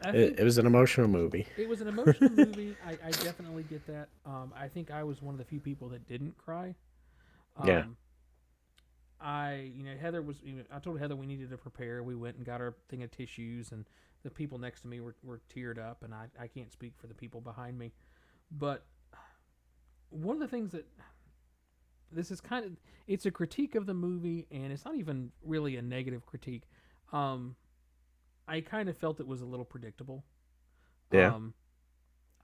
I it, think it was an emotional movie. it was an emotional movie. I definitely get that. I think I was one of the few people that didn't cry. Yeah, Um, you know, Heather was. You know, I told Heather we needed to prepare. We went and got our thing of tissues, and the people next to me were teared up, and I can't speak for the people behind me, but one of the things that this is kind of it's a critique of the movie, and it's not even really a negative critique. Um, I kind of felt it was a little predictable. yeah, Um,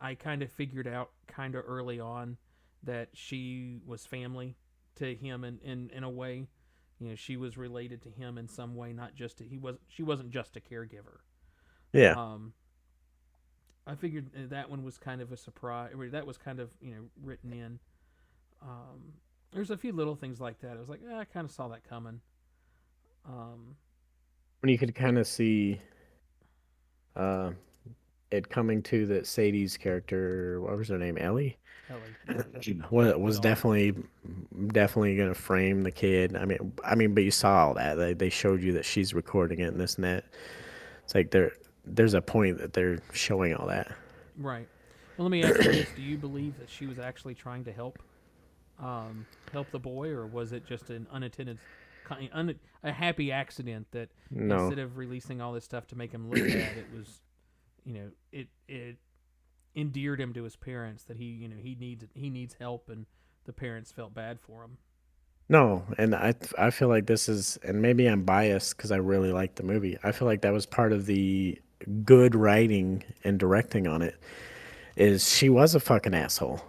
I kind of figured out kind of early on that she was family to him in a way. You know, she was related to him in some way, not just to, he was she wasn't just a caregiver. yeah. Um, I figured that one was kind of a surprise. That was kind of written in. There's a few little things like that. I was like, I kind of saw that coming. Um, When you could kind of see uh, it coming to that Sadie's character, what was her name, Ellie? Ellie, yeah, What the was daughter. definitely gonna frame the kid. I mean, but you saw all that. They showed you that she's recording it and this and that. It's like there's a point that they're showing all that. Right. Well, let me ask you this: do you believe that she was actually trying to help the boy, or was it just an unattended, a happy accident that No, instead of releasing all this stuff to make him look bad, it was, it endeared him to his parents that he needs help, and the parents felt bad for him. no, and I feel like this is, and maybe I'm biased because I really like the movie. I feel like that was part of the good writing and directing on it. Is she was a fucking asshole.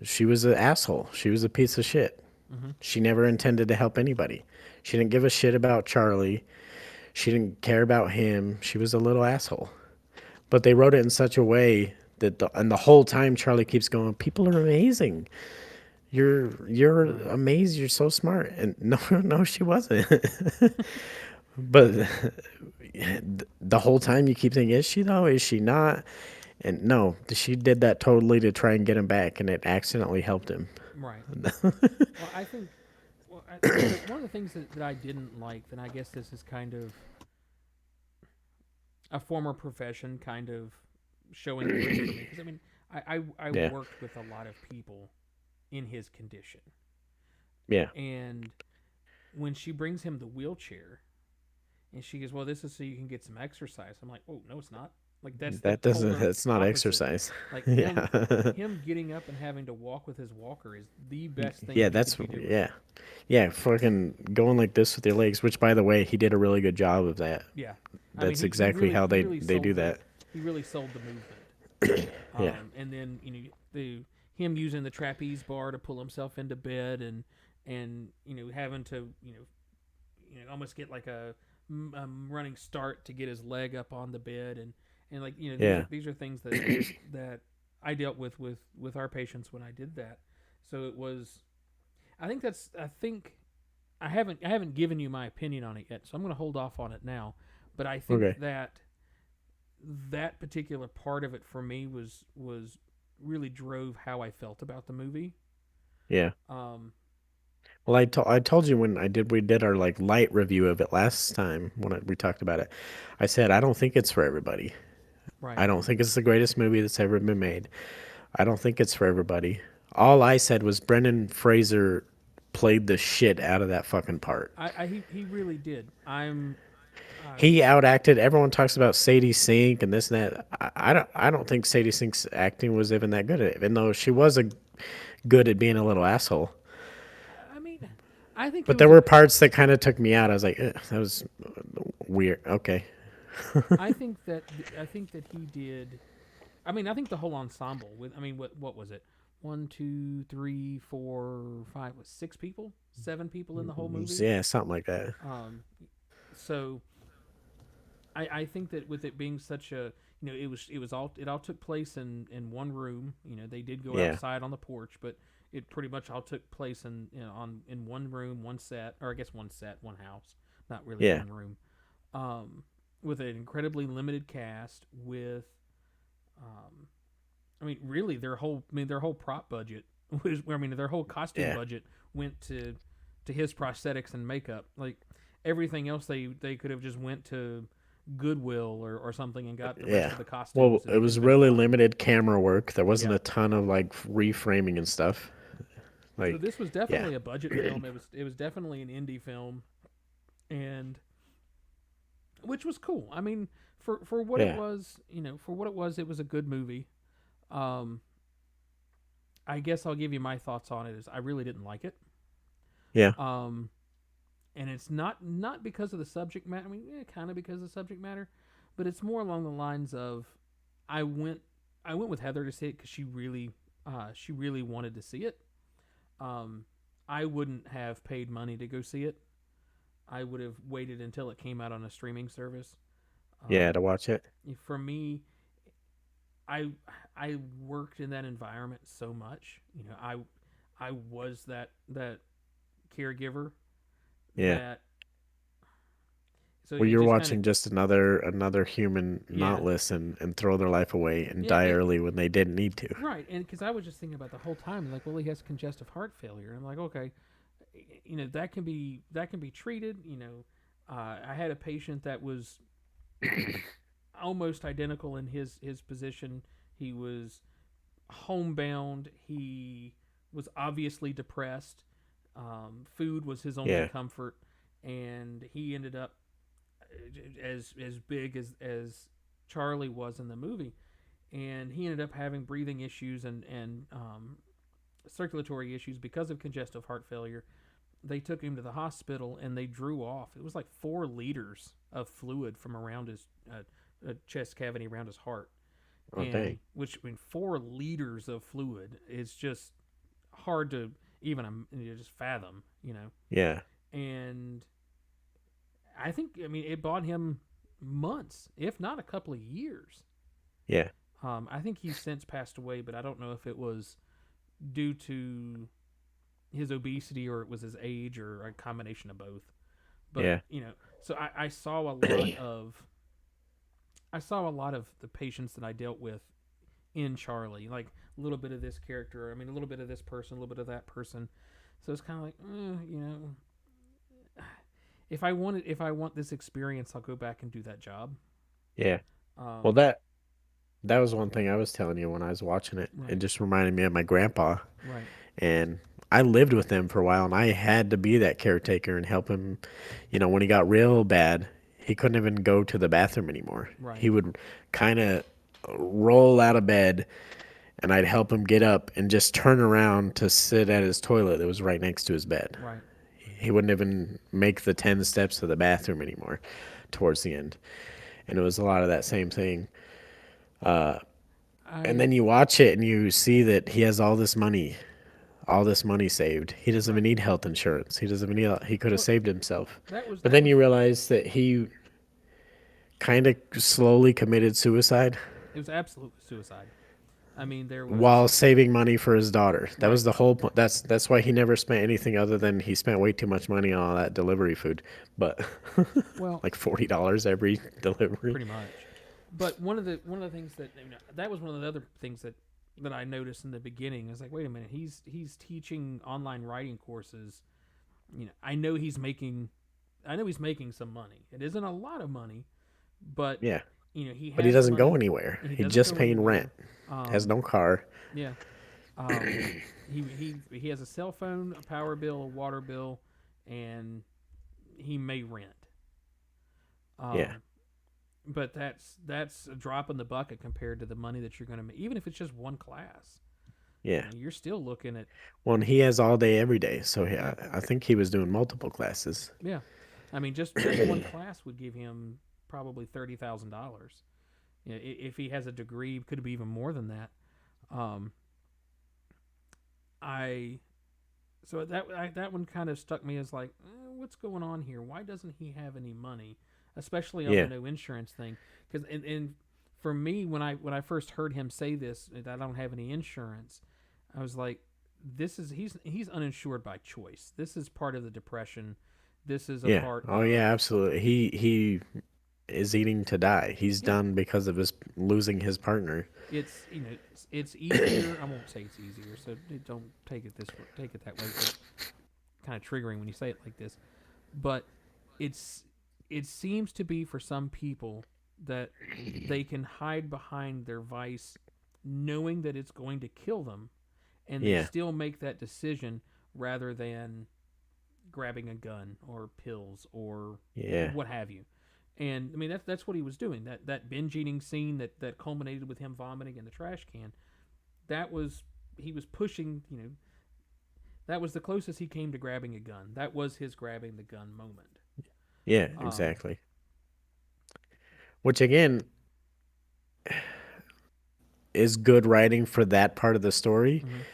She was an asshole. She was a piece of shit. Mm-hmm. She never intended to help anybody. She didn't give a shit about Charlie. She didn't care about him. She was a little asshole. But they wrote it in such a way that and the whole time Charlie keeps going, "People are amazing. You're Right. amazing. You're so smart." And no, no, she wasn't. But the whole time you keep thinking, "Is she though? Is she not?" And no, she did that totally to try and get him back, and it accidentally helped him. Right. Well, I think. Well, one of the things that I didn't like, then I guess this is kind of a former profession kind of showing through for me, because I mean I Yeah, worked with a lot of people in his condition, yeah. and when she brings him the wheelchair and she goes, well, this is so you can get some exercise, I'm like, oh no, it's not. Like that's the That doesn't. polar That's not opposite. exercise. Like Yeah, him getting up and having to walk with his walker is the best thing yeah. he could That's be doing. yeah, yeah. Fucking going like this with your legs. Which, by the way, he did a really good job of that. Yeah, I mean That's exactly how he they really they do sold that. the movement. Yeah, And then the him using the trapeze bar to pull himself into bed, and having to almost get like a running start to get his leg up on the bed, and like yeah. these are things that I dealt with our patients when I did that. So it was I think I haven't given you my opinion on it yet, so I'm going to hold off on it now. But I think Okay. that particular part of it for me was really drove how I felt about the movie. Yeah. Um, Well, I told you when we did our like light review of it last time when we talked about it. I said I don't think it's for everybody. Right. I don't think it's the greatest movie that's ever been made. I don't think it's for everybody. All I said was Brendan Fraser played the shit out of that fucking part. He really did. Uh, He outacted. Everyone talks about Sadie Sink and this and that. I don't think Sadie Sink's acting was even that good at it, even though she was good at being a little asshole. I mean, I think it But there was a. were parts that kind of took me out. I was like, "Ugh, that was weird." Okay. I think that he did. I mean, I think the whole ensemble with. I mean, what was it? One, two, three, four, five. Was 6 people, 7 people in the whole movie? Yeah, something like that. Um, so I think that with it being such a, it all took place in one room. They did go Yeah. outside on the porch, but it pretty much all took place in one room, one set, or I guess one set, one house, not really Yeah. one room. With an incredibly limited cast, with um, I mean, really their whole prop budget was, I mean, their whole costume Yeah. budget went to his prosthetics and makeup. Like everything else, they could have just went to Goodwill or something and got the rest Yeah. of the Well, costumes it was and been really fine. limited camera work. There wasn't Yeah. a ton of like reframing and stuff. So Like, this was yeah. definitely a budget film. It was definitely an indie film, and which was cool. I mean, for what it Yeah. was, it was a good movie. Um, I guess I'll give you my thoughts on it. Is I really didn't like it. Yeah. Um, and it's not because of the subject matter. I mean, kind of because of the subject matter, but it's more along the lines of I went I went with Heather to see it because she really wanted to see it. Um, I wouldn't have paid money to go see it. I would have waited until it came out on a streaming service. Yeah, to Um, watch it. for me, I I worked in that environment so much. I was that caregiver Yeah. that so Where it you're just kind of watching just another human not yeah. listen and throw their life away and Yeah, die early when they didn't need to. right. And because I was just thinking about the whole time, like, well, he has congestive heart failure. And I'm like, okay, that can be treated. I had a patient that was almost identical in his position. He was homebound. He was obviously depressed. Food was his only Yeah. comfort, and he ended up as big as Charlie was in the movie, and he ended up having breathing issues and circulatory issues because of congestive heart failure. They took him to the hospital and they drew off. It was like 4 liters of fluid from around his chest cavity around his heart, Oh and dang. which, I mean, 4 liters of fluid is just hard to even just fathom, Yeah. and I mean it bought him months, if not a couple of years. Yeah. I think he's since passed away, but I don't know if it was due to his obesity or it was his age or a combination of both. But Yeah. so I saw a lot of the patients that I dealt with in Charlie, like a little bit of this character. I mean, a little bit of this person, a little bit of that person. So it's kind of like, if I want this experience, I'll go back and do that job. Yeah. Well, Um, that was one thing I was telling you when I was watching it. It right, just reminded me of my grandpa, right, and I lived with him for a while, and I had to be that caretaker and help him. When he got real bad, he couldn't even go to the bathroom anymore. right, He would kind of roll out of bed, and I'd help him get up and just turn around to sit at his toilet that was right next to his bed. right. He wouldn't even make the 10 steps to the bathroom anymore towards the end. And it was a lot of that same thing. And I then you watch it and you see that he has all this money saved. He doesn't even right. need health insurance. He doesn't even need, he could have Well, saved himself. that was But that then was you realize that he kind of slowly committed suicide it was absolutely suicide. I mean, there while was saving money for his daughter. That was right. the whole point. That's why he never spent anything other than he spent way too much money on all that delivery food. But Well, like $40 every delivery. pretty much. But one of the things that that was one of the other things that I noticed in the beginning. I was like, wait a minute, he's teaching online writing courses. I know he's making some money. It isn't a lot of money, but Yeah. he But he has the doesn't go money. anywhere. He He's doesn't just go paying rent. anywhere. Has Um, no car. yeah. Um, he has a cell phone, a power bill, a water bill, and he may rent. Yeah. Um, but that's a drop in the bucket compared to the money that you're going to make. Even if it's just one class, Yeah. you're still looking at. Well, and he has all day, every day. So Yeah, I think he was doing multiple classes. yeah. I mean, just one class would give him probably $30,000. If he has a degree, could be even more than that. Um, I that one kind of stuck me as like, what's going on here? Why doesn't he have any money, especially on the Yeah. no insurance thing? Because and for me, when I first heard him say this, that I don't have any insurance, I was like, this is he's uninsured by choice. This is part of the depression. This is a Yeah. part Oh yeah, of absolutely. He is eating to die. He's yeah. done because of his losing his partner. It's it's easier. I won't say it's easier, so don't take it that way. But kind of triggering when you say it like this. But it's it seems to be for some people that they can hide behind their vice knowing that it's going to kill them, and they Yeah. still make that decision rather than grabbing a gun or pills or Yeah. what have you. And I mean that's what he was doing. That binge eating scene that culminated with him vomiting in the trash can. That was he was pushing. That was the closest he came to grabbing a gun. That was his grabbing the gun moment. Yeah, Um, exactly. Which again is good writing for that part of the story. mhm.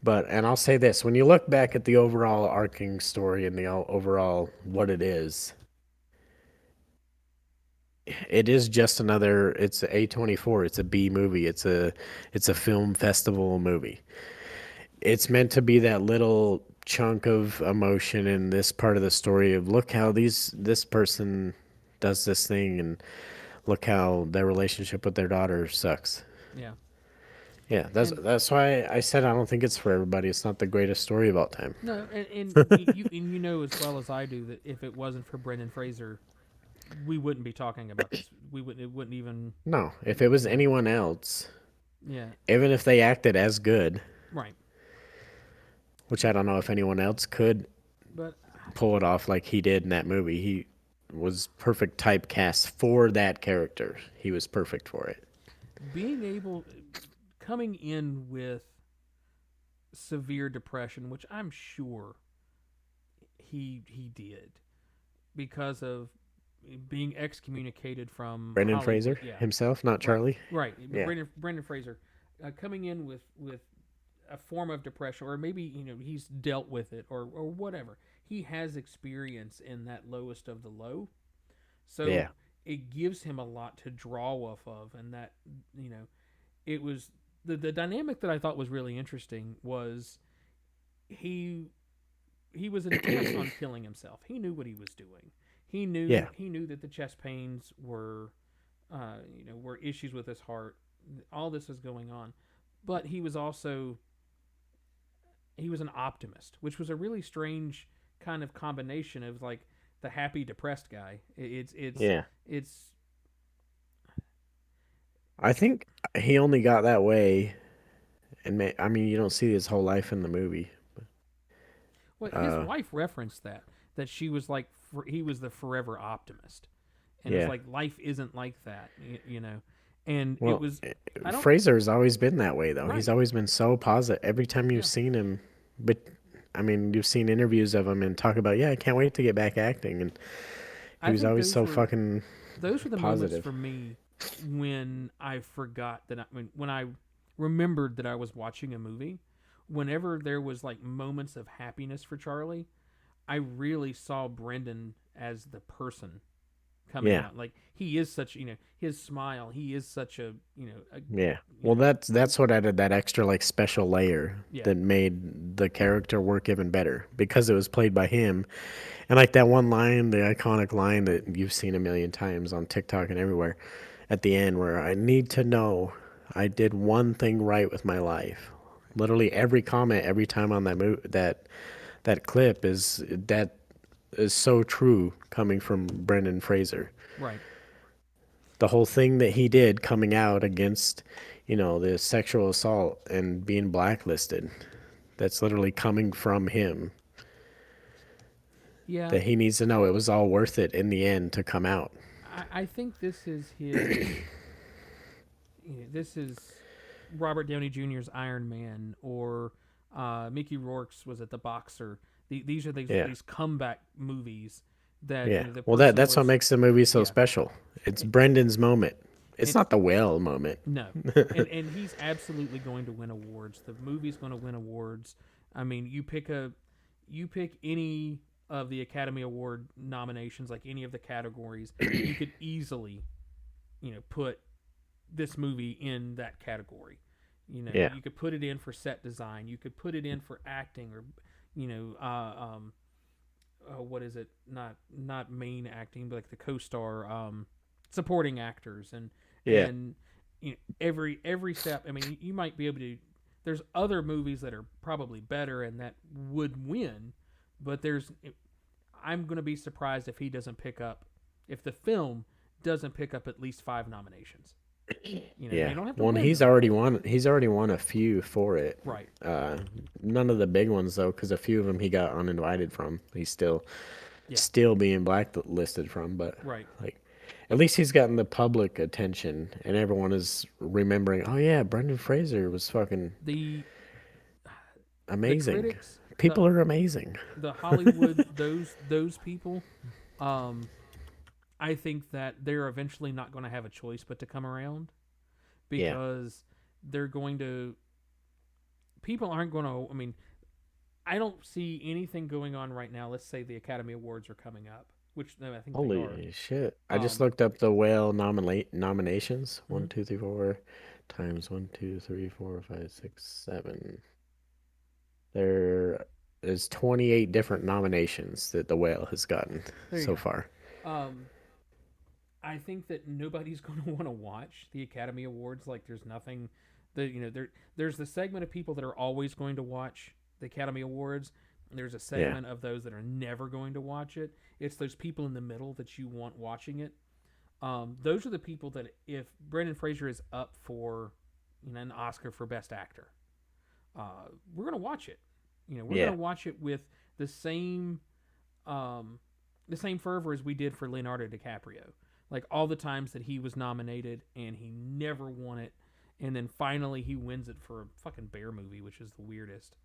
But and I'll say this, when you look back at the overall arcing story and the overall what it is, it is just another. It's a A24. It's a B movie. It's a film festival movie. It's meant to be that little chunk of emotion in this part of the story of look how this person does this thing and look how their relationship with their daughter sucks. Yeah, Yeah, and that's why I said I don't think it's for everybody. It's not the greatest story of all time. no, and you know as well as I do that if it wasn't for Brendan Fraser, we wouldn't be talking about this. We wouldn't. It wouldn't even. No, if it was Yeah, anyone else, yeah, even if they acted as good, right. which I don't know if anyone else could But pull it off like he did in that movie. He was perfect typecast for that character. He was perfect for it. being able, coming in with severe depression, which I'm sure he did because of being excommunicated from Brendan Hollywood. Fraser Yeah, himself, not right, Charlie. right. Yeah, Brendan Fraser coming in with a form of depression, or maybe he's dealt with it, or whatever. He has experience in that lowest of the low, so yeah, it gives him a lot to draw off of, and that you know it was the dynamic that I thought was really interesting was he he was intent on killing himself. He knew what he was doing. yeah. He knew that the chest pains were were issues with his heart. All this was going on, but he was an optimist, which was a really strange kind of combination of like the happy depressed guy. Yeah. It's I think he only got that way, and I mean, you don't see his whole life in the movie. well, his Uh, wife referenced that she was like he was the forever optimist, and it was yeah. like life isn't like that, and it Well, was I don't Fraser's always been that way, though. He's right always been so positive. Every time you've yeah seen him, but I mean, you've seen interviews of him and talk about, yeah, I can't wait to get back acting, and he I was think always so fucking those were the moments positive. for me when I forgot that when I remembered that I was watching a movie. Whenever there was like moments of happiness for Charlie, I really saw Brendan as the person coming Yeah. out. Like he is such, his smile. He is such a, Yeah. you Well, know, that's what added that extra like special layer yeah. that made the character work even better because it was played by him. And like that one line, the iconic line that you've seen a million times on TikTok and everywhere at the end where I need to know I did one thing right with my life. Literally every comment every time on that clip is so true coming from Brendan Fraser. Right. The whole thing that he did coming out against, the sexual assault and being blacklisted, that's literally coming from him. Yeah, That he needs to know it was all worth it in the end to come out. I think this is his. This is Robert Downey Jr.'s Iron Man, or Mickey Rourke's was it the Boxer. These are Yeah. these comeback movies that Yeah. the Well, person that's what was. makes the movie so Yeah, special. It's and, Brendan's moment. It's and not the whale moment. no, and he's absolutely going to win awards. The movie's going to win awards. I mean, you pick any of the Academy Award nominations, like any of the categories, you could easily, put this movie in that category. Yeah. You could put it in for set design. You could put it in for acting, or, you know, what is it? Not main acting, but like the co-star, supporting actors, Yeah. and every step. I mean, you might be able to. There's other movies that are probably better and that would win, but I'm going to be surprised if he doesn't pick up, if the film doesn't pick up at least 5 nominations. They Yeah. don't have to Well, win them. he's already won a few for it. Right. Uh None of the big ones though, cuz a few of them he got uninvited from. He's Yeah. still being blacklisted from, but Right. like at least he's gotten the public attention and everyone is remembering, "Oh yeah, Brendan Fraser was fucking The the amazing." critics, People are amazing. the Hollywood, those people, um, I think that they're eventually not going to have a choice but to come around, Yeah. because they're going to. People aren't going to. I mean, I don't see anything going on right now. Let's say the Academy Awards are coming up, which no, I think they are. Holy shit. I just Um, looked up the whale nominations. mhm. One, two, three, four times one, two, three, four, five, six, 7. There is 28 different nominations that the whale has gotten There you so far. go. I think that nobody's going to want to watch the Academy Awards. Like, there's nothing that there's the segment of people that are always going to watch the Academy Awards. And there's a Yeah. segment of those that are never going to watch it. It's those people in the middle that you want watching it. Those are the people that, if Brendan Fraser is up for, an Oscar for Best Actor, we're going to watch it. We're going Yeah. to watch it with the same um, the same fervor as we did for Leonardo DiCaprio. Like, all the times that he was nominated and he never won it, and then finally he wins it for a fucking bear movie, which is the weirdest.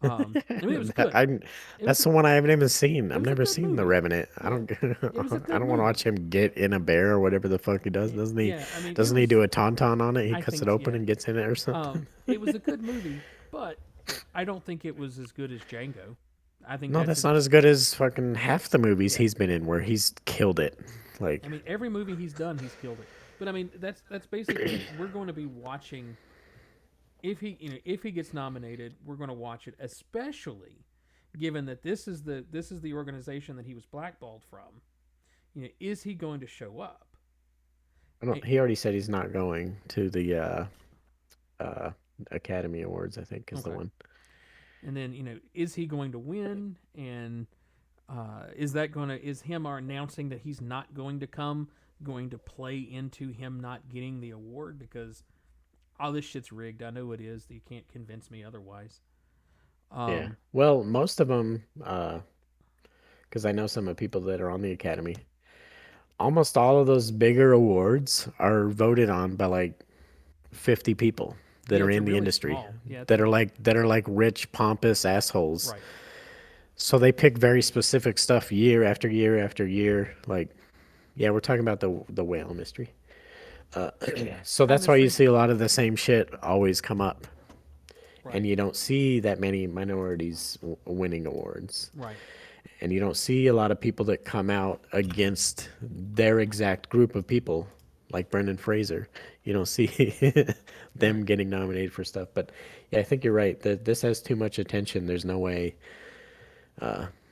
I mean, it was good. I It was That's a the one I haven't even seen. it I've was a never good seen The movie. Revenant. I Yeah, don't it was a I good don't want to movie. watch him get in a bear or whatever the fuck he does. Yeah, I mean, Doesn't he do a tauntaun on it? He I cuts think, it open yeah. and gets in it or something? It was a good movie, but I don't think it was as good as Django. I think No, that's that's a not as good as fucking half the movies yeah. he's been in where he's killed it. Like, I mean, every movie he's done, he's killed it. But I mean, that's basically, we're going to be watching, if he gets nominated, we're going to watch it, especially given that this is the organization that he was blackballed from. Is he going to show up? I don't. And, He already said he's not going to the uh, Academy Awards. I think is the okay. one. And then, is he going to win? And is him announcing that he's not going to come going to play into him not getting the award? Because all this shit's rigged. I know it is. You can't convince me otherwise. Yeah. Um, Well, most of them, because I know some of the people that are on the Academy. Almost all of those bigger awards are voted on by like 50 people that yeah, are it's a in the really industry small. Yeah, it's a that are like rich pompous assholes. right. So they pick very specific stuff year after year after year. Like, yeah, we're talking about the whale mystery. So Hi, that's Miss why you Reese. see a lot of the same shit always come up, and Right, you don't see that many minorities winning awards, right, and you don't see a lot of people that come out against their exact group of people, like Brendan Fraser. You don't see right. them getting nominated for stuff. But yeah, I think you're right. That this has too much attention. There's no way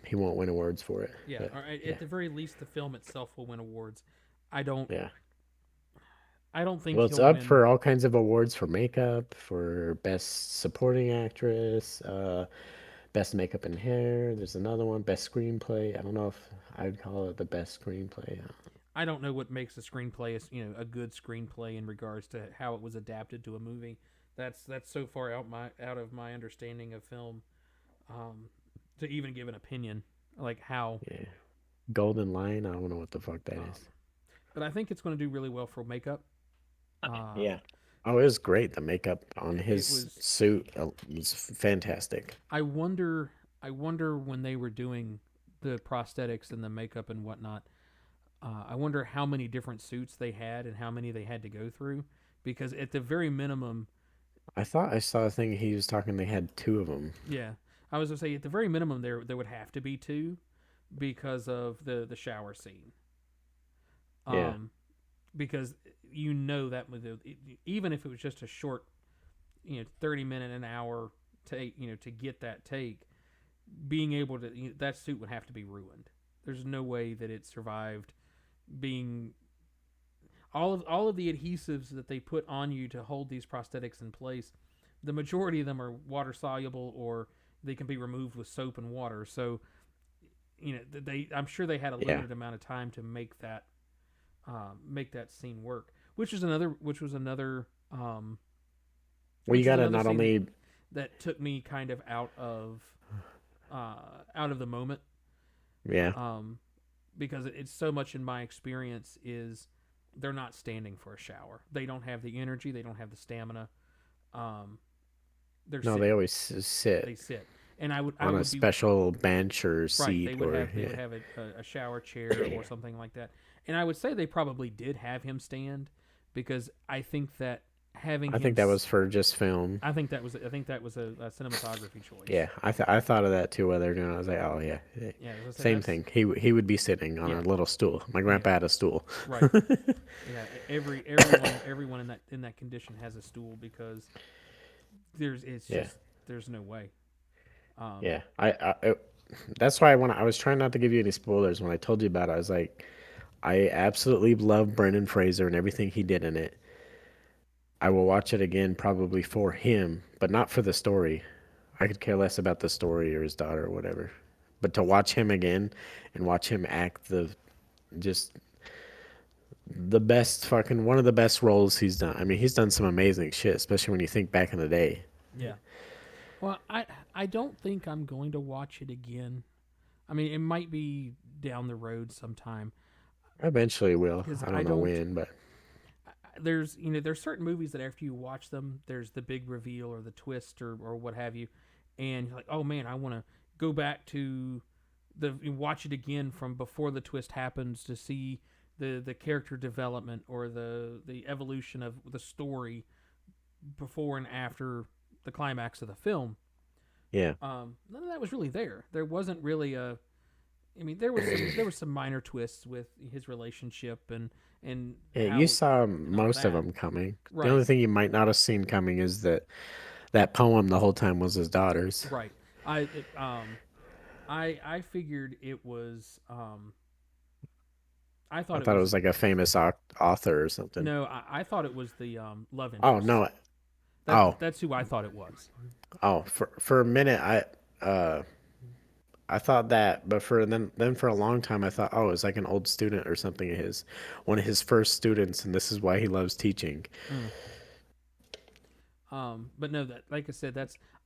he won't win awards for it. Yeah, But or yeah, at the very least, the film itself will win awards. I don't. yeah. I don't think Well, it's he'll up win. for all kinds of awards for makeup, for best supporting actress, best makeup and hair. There's another one, best screenplay. I don't know if I'd call it the best screenplay. I don't know what makes a screenplay, a good screenplay in regards to how it was adapted to a movie. That's so far out of my understanding of film, um, to even give an opinion, like how. Yeah. Golden Lion. I don't know what the fuck that is. Um, but I think it's going to do really well for makeup. Uh, Yeah. Oh, it was great. The makeup on it his was. suit was fantastic. I wonder. I wonder when they were doing the prosthetics and the makeup and whatnot. I wonder how many different suits they had and how many they had to go through, because at the very minimum, I thought I saw a thing he was talking. They had two of them. yeah, I was gonna say at the very minimum there would have to be two because of the shower scene. Yeah. Um, because that with even if it was just a short, 30-minute an hour take, to get that take, being able to that suit would have to be ruined. There's no way that it survived being all of the adhesives that they put on you to hold these prosthetics in place. The majority of them are water soluble, or they can be removed with soap and water. So I'm sure they had a Yeah. limited amount of time to make that scene work, which was another Well, you gotta not scene that, only. took me kind of out of the moment, Yeah. um, because it's so much in my experience is they're not standing for a shower. They don't have the energy. They don't have the stamina. Um, they're No, they sitting. always They sit sit, and I on a would be special bench or right. seat or They would yeah. have a shower chair or something like that. And I would say they probably did have him stand, because I think that having I him think that was for just film. I think that was a cinematography choice. Yeah, I thought of that too. While they're doing, I was like, oh yeah, Yeah, as I say, same that's thing. He would be sitting on a yeah, little stool. My yeah, grandpa had a stool. right. Yeah, everyone in that condition has a stool, because Yeah, there's no way. Um, yeah. That's why when I was trying not to give you any spoilers when I told you about it, I was like, I absolutely love Brendan Fraser and everything he did in it. I will watch it again probably for him, but not for the story. I could care less about the story or his daughter or whatever. But to watch him again and watch him act just the best fucking one of the best roles he's done. I mean, he's done some amazing shit, especially when you think back in the day. yeah. Well, I don't think I'm going to watch it again. I mean, it might be down the road sometime, I eventually will. because I I don't know don't. when, but There's certain movies that after you watch them, there's the big reveal or the twist or what have you, and you're like, oh man, I want to go back to the watch it again from before the twist happens to see the character development or the evolution of the story before and after the climax of the film. yeah. None of that was really there. There wasn't really a. I mean, there was some minor twists with his relationship and Yeah, you how saw and all most of that. them coming. The Right, only thing you might not have seen coming is that poem the whole time was his daughter's. right. I figured it was. I I thought it thought it was was like a famous author or something. no. I thought it was the love Oh interest. no. That Oh, that's who I thought it was. oh. For a minute, I thought that, but then for a long time, I thought, oh, it was like an old student or something of his, one of his first students, and this is why he loves teaching. Mm. But no, that like I said,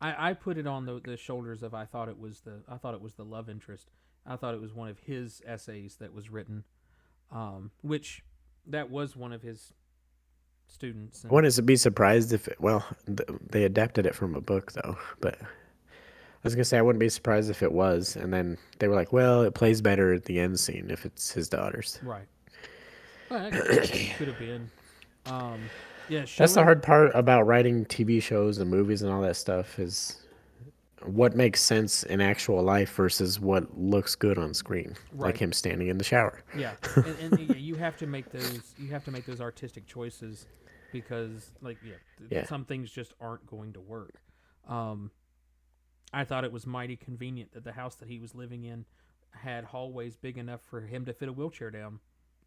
I put it on the shoulders of I thought it was the love interest. I thought it was one of his essays that was written, which that was one of his students, I and wouldn't be surprised if, they adapted it from a book though. But I was gonna say I wouldn't be surprised if it was, and then they were like, well, it plays better at the end scene if it's his daughter's. right. Well, that could have been. Um, yeah, That's the showing hard part about writing TV shows and movies and all that stuff is what makes sense in actual life versus what looks good on screen, like right. him standing in the shower. Yeah, and yeah, you have to make those artistic choices, because like Yeah. some things just aren't going to work. Um, I thought it was mighty convenient that the house that he was living in had hallways big enough for him to fit a wheelchair down.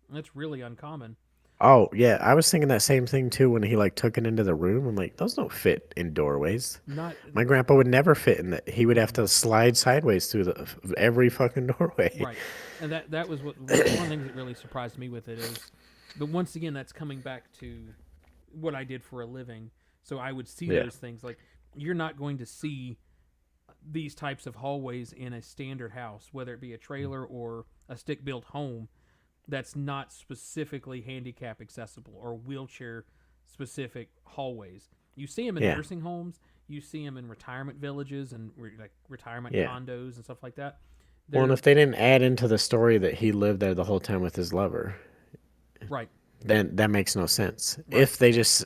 That's really uncommon. Oh yeah, I was thinking that same thing too when he like took it into the room. I'm like, those don't fit in doorways. Not My grandpa would never fit in that. He would have to no. slide sideways through every fucking doorway. Right, and that was what one of the things that really surprised me with it is, but once again, that's coming back to what I did for a living. So I would see Yeah, those things like you're not going to see these types of hallways in a standard house, whether it be a trailer or a stick built home that's not specifically handicap accessible or wheelchair specific hallways. You see them in yeah, nursing homes, you see them in retirement villages and like retirement yeah. condos and stuff like that. Well, and They're if they didn't add into the story that he lived there the whole time with his lover, right, then that makes no sense. right. If they just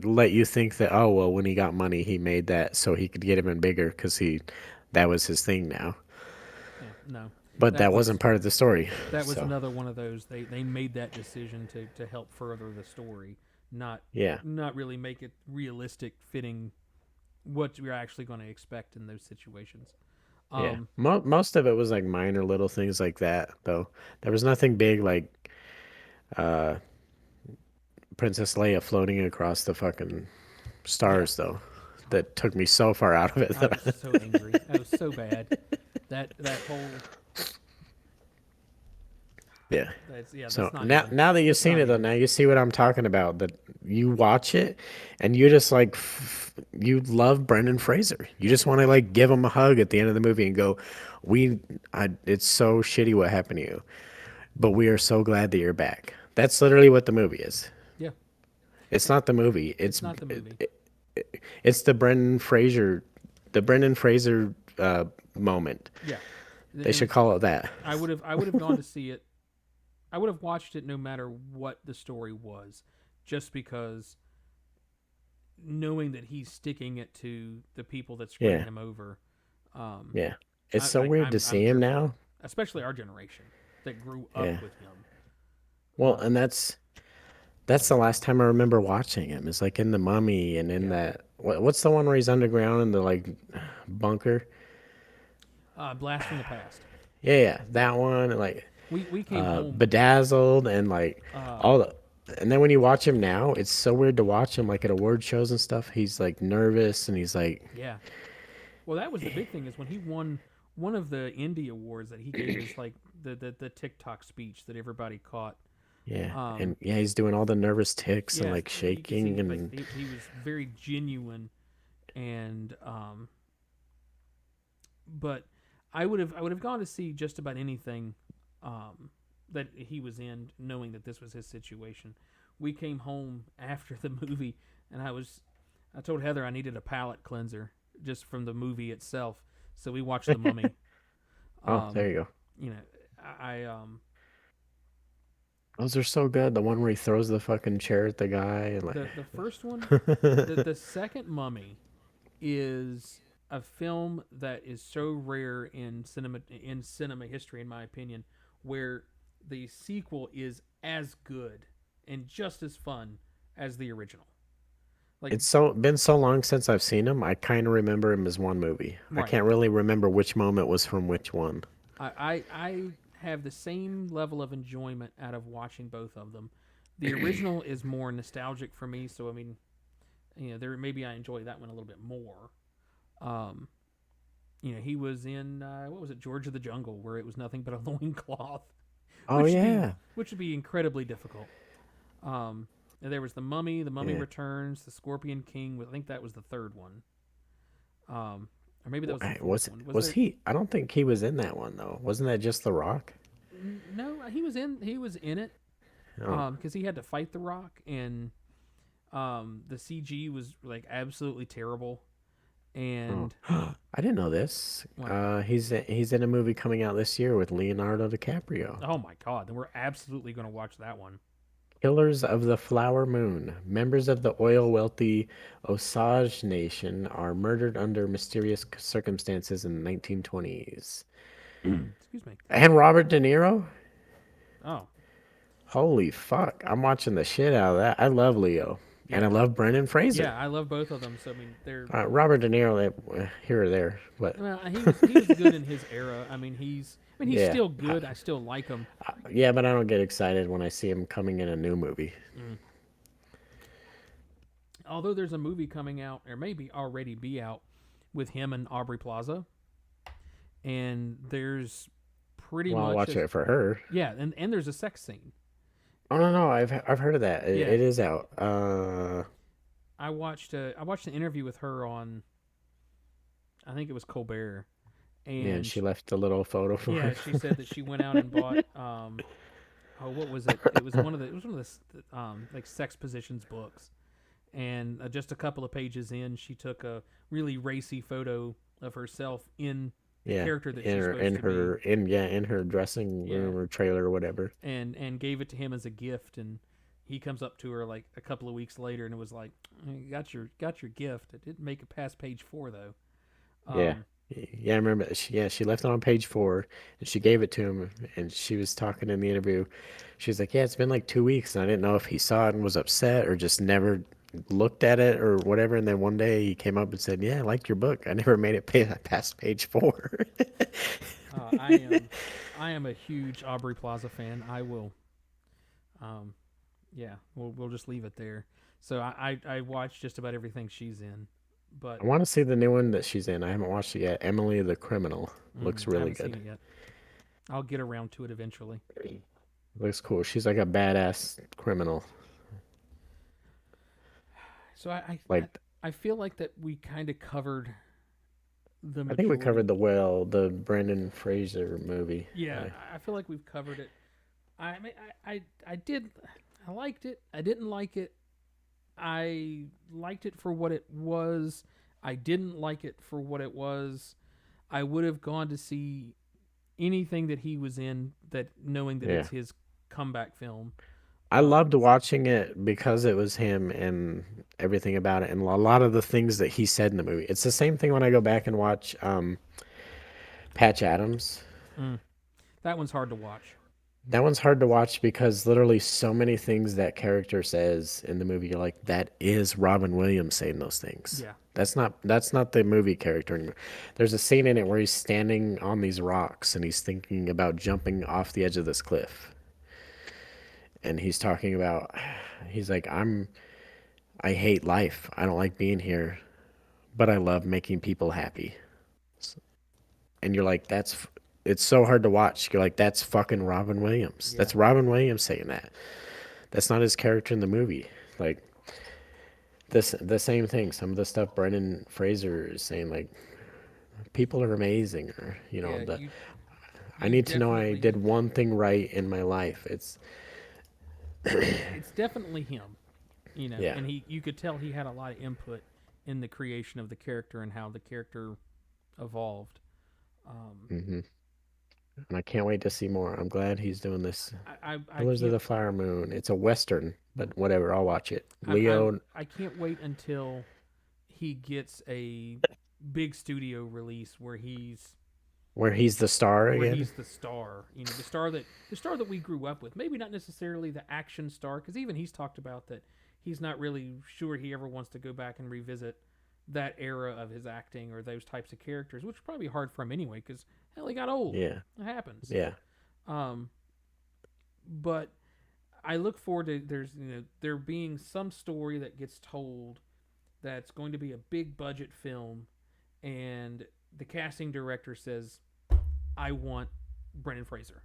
let you think that, oh well, when he got money, he made that so he could get even bigger because that was his thing now. Yeah, no. But That that was wasn't part of the story. that was So another one of those they made that decision to help further the story, not yeah, not really make it realistic fitting what you're actually going to expect in those situations. yeah. Um, Most of it was like minor little things like that, though. There was nothing big like uh, Princess Leia floating across the fucking yeah, stars, though. That took me so far out of it. I was so angry. I was so bad. That whole Yeah. that's yeah, So that's not now, even now that you've that's seen not it though, even now you see what I'm talking about. That you watch it, and you just like you love Brendan Fraser. You just want to like give him a hug at the end of the movie and go, it's so shitty what happened to you, but we are so glad that you're back." That's literally what the movie is. yeah. It's not the movie. It's not the movie. It's the Brendan Fraser moment. Yeah, They and should call it that. I would have gone to see it. I would have watched it no matter what the story was, just because knowing that he's sticking it to the people that screwed Yeah, him over. Um, yeah. It's so weird to I'm see him here for it, now. especially our generation that grew up Yeah. with him. Well, Um, and that's the last time I remember watching him. It's like in the Mummy and in yeah, that what's the one where he's underground in the like bunker? Blast from the Past. Yeah, yeah, that one and like We came home. Bedazzled and like Uh, all the. And then when you watch him now, it's so weird to watch him like at award shows and stuff. He's like nervous and he's like, yeah. Well, that was the big thing is when he won one of the indie awards that he gave his like the TikTok speech that everybody caught. yeah, Um, and yeah, he's doing all the nervous ticks and yeah, like you could see shaking like and he was very genuine, and but I would have gone to see just about anything um, that he was in, knowing that this was his situation. We came home after the movie, and I told Heather I needed a palate cleanser just from the movie itself, so we watched The Mummy. oh, Um, there you go. you know, I Those are so good. The one where he throws the fucking chair at the guy and the first one, like, the second Mummy is a film that is so rare in cinema history, in my opinion, where the sequel is as good and just as fun as the original. Like, it's so been so long since I've seen him. I kind of remember him as one movie. I right? can't really remember which moment was from which one. I have the same level of enjoyment out of watching both of them. The original is more nostalgic for me, so I mean, there maybe I enjoy that one a little bit more. Um, he was in what was it, George of the Jungle, where it was nothing but a loincloth, Oh yeah. which would be incredibly difficult. And there was the Mummy, the Mummy Yeah. Returns, the Scorpion King. I think that was the third one. Or maybe that was the fourth Was one. Was was there? he? I don't think he was in that one though. Wasn't that just The Rock? No, he was in. He was in it. Oh. Because he had to fight the Rock, and the CG was like absolutely terrible. Oh. And I didn't know this. what? He's in a movie coming out this year with Leonardo DiCaprio. Oh my God! Then we're absolutely going to watch that one. Killers of the Flower Moon. Members of the oil wealthy Osage Nation are murdered under mysterious circumstances in the 1920s. Excuse me. And Robert De Niro? Oh Holy fuck. I'm watching the shit out of that. I love Leo. and I Yeah, love Brendan Fraser. yeah, I love both of them. So I mean, they're Robert De Niro, here or there, but well, he was good in his era. I mean he's yeah, still good. I still like him. yeah, but I don't get excited when I see him coming in a new movie. Mm. Although there's a movie coming out, or maybe already be out, with him and Aubrey Plaza, and there's pretty Well, I'll much watch as it for her. yeah, and there's a sex scene. Oh no, no, I've heard of that. Yeah, It is out. I watched an interview with her on, I think it was Colbert, Yeah, and and she left a little photo for yeah, him. she said that she went out and bought oh, what was it? It was one of the like sex positions books, and just a couple of pages in, she took a really racy photo of herself in the Yeah, character that she's supposed to be. in her dressing Yeah, room or trailer or whatever. and gave it to him as a gift, and he comes up to her like a couple of weeks later and it was like, "You got your gift. It didn't make it past page 4 though." Yeah. um Yeah, I remember. She left it on page 4, and she gave it to him. And she was talking in the interview. She was like, "Yeah, it's been like 2 weeks, and I didn't know if he saw it and was upset or just never looked at it or whatever." And then one day he came up and said, "Yeah, I liked your book. I never made it past page 4." I am a huge Aubrey Plaza fan. I will um yeah, we'll just leave it there. So I watch just about everything she's in, but I want to see the new one that she's in. I haven't watched it yet. Emily the Criminal looks I really haven't seen good. it yet. I'll get around to it eventually. Looks cool. She's like a badass criminal. So I, Like I feel like that we kind of covered the I think we covered majority. the Brendan Fraser movie. Yeah, I feel like we've covered it. I mean, I did, I liked it. I didn't like it. I liked it for what it was. I didn't like it for what it was. I would have gone to see anything that he was in, that knowing that Yeah. it's his comeback film. I loved watching it because it was him and everything about it and a lot of the things that he said in the movie. It's the same thing when I go back and watch Patch Adams. Mm, that one's hard to watch. That one's hard to watch because literally so many things that character says in the movie, you're like, that is Robin Williams saying those things. Yeah, That's not the movie character anymore. There's a scene in it where he's standing on these rocks and he's thinking about jumping off the edge of this cliff. And he's talking about he's like, I hate life. I don't like being here, but I love making people happy. And you're like, it's so hard to watch. You're like, that's fucking Robin Williams. yeah. That's Robin Williams saying that. That's not his character in the movie. Like the same thing. Some of the stuff Brendan Fraser is saying, like, people are amazing, or Yeah, the I you need to know I definitely, did one thing right in my life. it's definitely him, Yeah. and you could tell he had a lot of input in the creation of the character and how the character evolved. Um, hmm And I can't wait to see more. I'm glad he's doing this. I Killers of can't the Flower Moon. It's a western, but whatever. I'll watch it. I, I Leo, I can't wait until he gets a big studio release where he's the star where again. he's the star. The star that we grew up with. Maybe not necessarily the action star, because even he's talked about that he's not really sure he ever wants to go back and revisit that era of his acting or those types of characters, which would probably be hard for him anyway, because hell, he got old. Yeah, It happens. yeah, Um, but I look forward to there being some story that gets told that's going to be a big budget film, and the casting director says, "I want Brendan Fraser.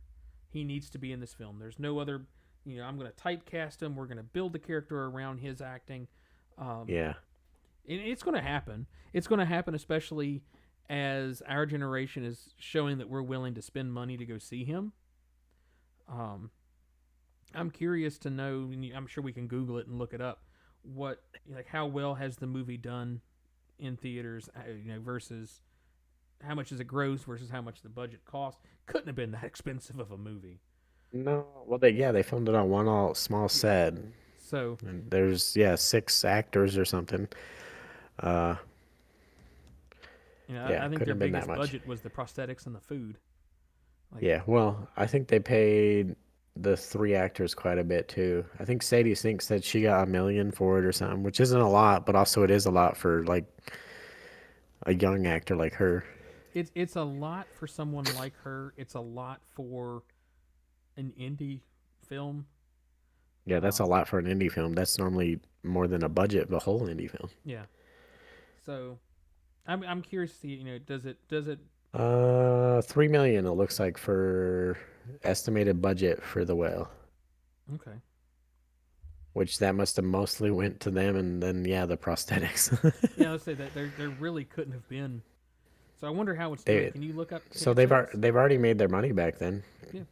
He needs to be in this film. There's no other. I'm going to typecast him. We're going to build the character around his acting." Um, yeah. and it's going to happen. It's going to happen, especially as our generation is showing that we're willing to spend money to go see him. Um, I'm curious to know. And I'm sure we can Google it and look it up. What like how well has the movie done in theaters? Versus how much does it gross versus how much the budget cost. Couldn't have been that expensive of a movie. No, well, they filmed it on one all small Yeah. set, So and there's 6 actors or something. Uh, I yeah, think couldn't their have been that biggest much. budget was the prosthetics and the food. Like Yeah, well, I think they paid the three actors quite a bit too. I think Sadie Sink said she got 1 million for it or something, which isn't a lot, but also it is a lot for like a young actor like her. It's a lot for someone like her. It's a lot for an indie film. Yeah, that's a Um, lot for an indie film. That's normally more than a budget of a whole indie film. yeah. So I'm curious to see. Does it 3 million it looks like for estimated budget for the whale, okay? which that must have mostly went to them, and then yeah, the prosthetics. Yeah, let's say that there really couldn't have been. So I wonder how it's doing. they Can you look up so ticket sales? they've already made their money back then, Yeah.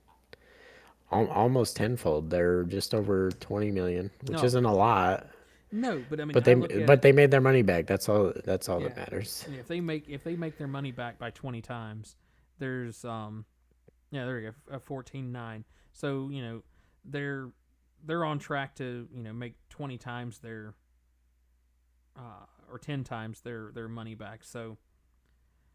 almost tenfold. They're just over 20 million, which No, isn't a lot, no, but I mean, but I look at it. they made their money back. That's all that Yeah, matters. yeah. If they make their money back by 20 times, there's yeah, there you go, 14.9. So they're they're on track to make 20 times their or 10 times their money back. So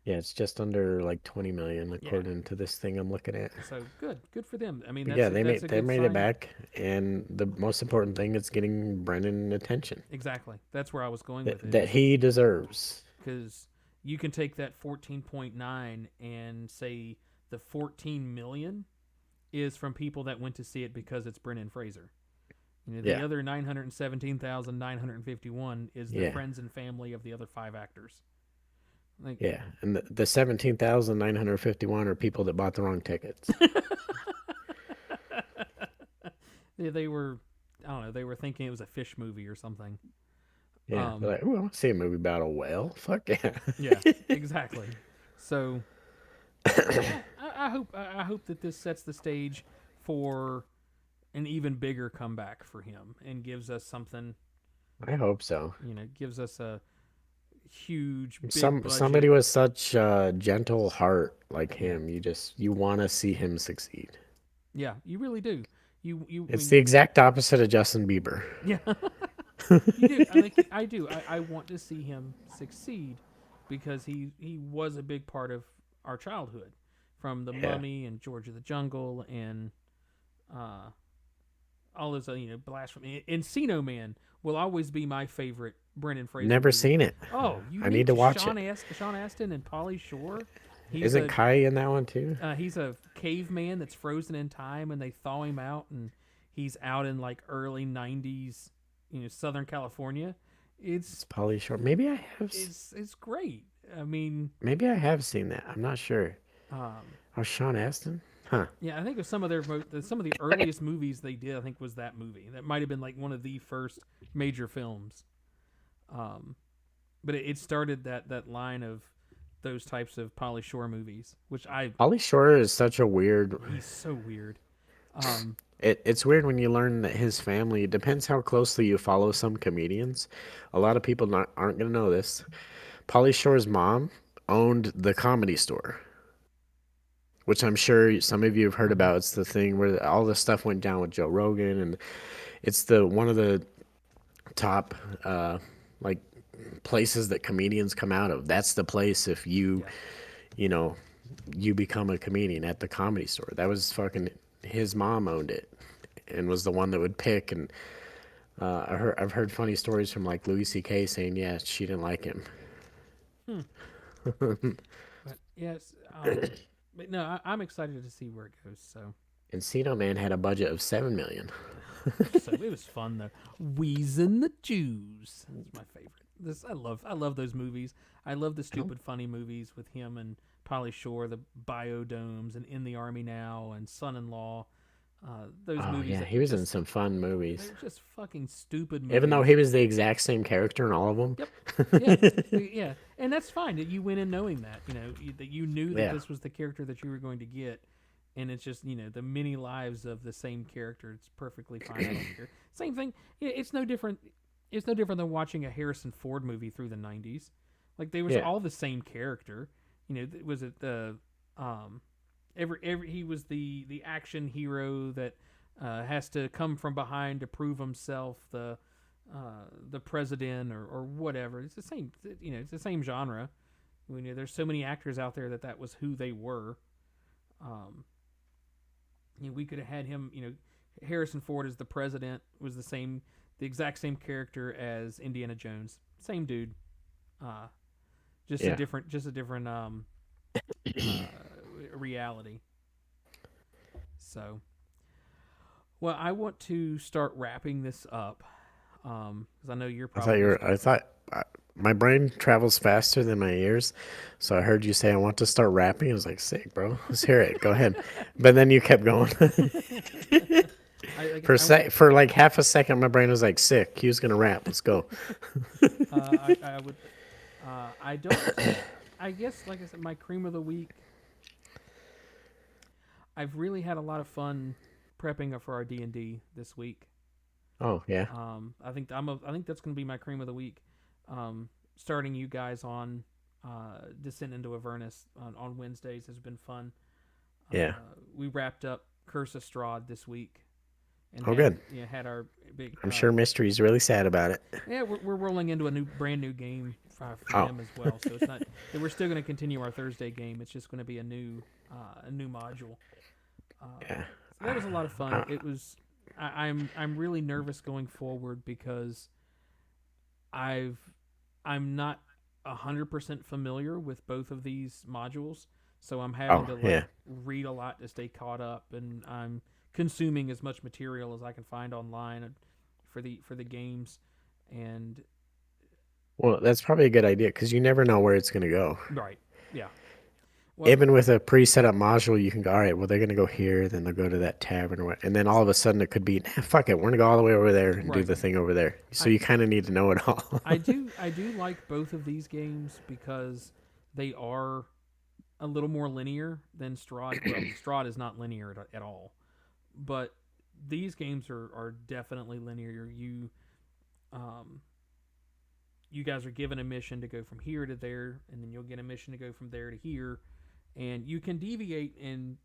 Yeah, it's just under like 20 million yeah, according to this thing I'm looking at. so good for them. I mean, But yeah, that's a they good made it sign. back, and the most important thing is getting Brennan attention Exactly. That's where I was going with it. that he deserves. Because you can take that 14.9 and say the 14 million is from people that went to see it because it's Brendan Fraser. The Yeah, other 917,951 is the yeah, friends and family of the other five actors. Like, yeah. And the 17,951 are people that bought the wrong tickets. they were, I don't know, they were thinking it was a fish movie or something. Yeah, they're Um, like, "Ooh, I want to see a movie about a whale. Fuck yeah." yeah, exactly. So, I hope that this sets the stage for an even bigger comeback for him and gives us something. I hope so. Gives us a huge, big Somebody budget. with such a gentle heart like Yeah, him, you want to see him succeed. yeah, you really do. I It's mean, the exact opposite of Justin Bieber. yeah, you do. I think I do. I want to see him succeed because he was a big part of our childhood, from The Yeah. Mummy and George of the Jungle and uh, all those blasphemy. Encino Man will always be my favorite Brendan Fraser Never movie. seen it. Oh, you I need need to to watch it. Sean Astin and Polly Shore. He's Isn't a Kai in that one too? he's a caveman that's frozen in time, and they thaw him out, and he's out in like early '90s, Southern California. It's It's Polly Shore. Maybe it's great. I mean, maybe I have seen that. I'm not sure. um, Oh, Sean Astin? Huh. yeah, I think of some of the earliest movies they did. I think was that movie. That might have been like one of the first major films. Um, but it started that line of those types of Polly Shore movies, which Polly Shore is such a weird. he's so weird. Um, It's weird when you learn that his family. It depends how closely you follow some comedians. A lot of people aren't gonna know this. Polly Shore's mom owned the Comedy Store, which I'm sure some of you have heard mhm. about. It's the thing where all the stuff went down with Joe Rogan, and it's the one of the top like places that comedians come out of. That's the place if you Yeah. you know you become a comedian at the Comedy Store. That was fucking his mom owned it and was the one that would pick. And I've heard funny stories from like Louis C.K. saying yeah she didn't like him. Hmm. But yes, but no, I'm excited to see where it goes. So, Encino Man had a budget of 7 million. so it was fun though. Wheezing the Jews. That's my favorite. This I love those movies. I love the I don't. stupid funny movies with him and Polly Shore, the Biodomes and In the Army Now and Son-in-Law. Those Oh movies yeah, that he was in just some fun movies. they're just fucking stupid Even though movies. he was the exact same character in all of them. Yep. Yeah. Yeah. And that's fine that you went in knowing that, that you knew that Yeah. this was the character that you were going to get. And it's just, the many lives of the same character. It's perfectly fine. I don't care. Same thing. It's no different. It's no different than watching a Harrison Ford movie through the 90s. Like, they was Yeah. all the same character. Was it the, he was the action hero that has to come from behind to prove himself, the president or whatever. It's the same. It's the same genre. There's so many actors out there that was who they were. Um, we could have had him. Harrison Ford as the president was the exact same character as Indiana Jones. Same dude. Uh, Yeah. just a different uh, reality. So, well, I want to start wrapping this up because I know you're I thought you probably were. I starting. thought my brain travels faster than my ears, so I heard you say I want to start rapping. I was like, sick, bro. Let's hear it. Go ahead. But then you kept going. For like half a second, my brain was like, sick. He was gonna rap. Let's go. I would. I don't. I guess, like I said, my cream of the week. I've really had a lot of fun prepping for our D&D this week. Oh yeah, I think that's going to be my cream of the week. Starting you guys on Descent into Avernus on Wednesdays has been fun. yeah. We wrapped up Curse of Strahd this week and Oh good. had our big. I'm sure Mystery's really sad about it. Yeah, we're rolling into a brand new game for Oh them as well. So it's not that we're still going to continue our Thursday game. It's just going to be a new module. yeah. So that was a lot of fun. Uh, It was. I'm really nervous going forward because I've I'm not 100% familiar with both of these modules, so I'm having oh to yeah. read a lot to stay caught up, and I'm consuming as much material as I can find online for the games, and Well, that's probably a good idea because you never know where it's gonna go. right, yeah. Well, Even with a pre-set up module, you can go, all right, well, they're going to go here, then they'll go to that tavern, or what. And then all of a sudden it could be, nah, fuck it, we're going to go all the way over there and do right. the thing over there. So I you kind of need to know it all. I do like both of these games because they are a little more linear than Strahd. Well, Strahd is not linear at all, but these games are definitely linear. Um, you guys are given a mission to go from here to there, and then you'll get a mission to go from there to here, and you can deviate and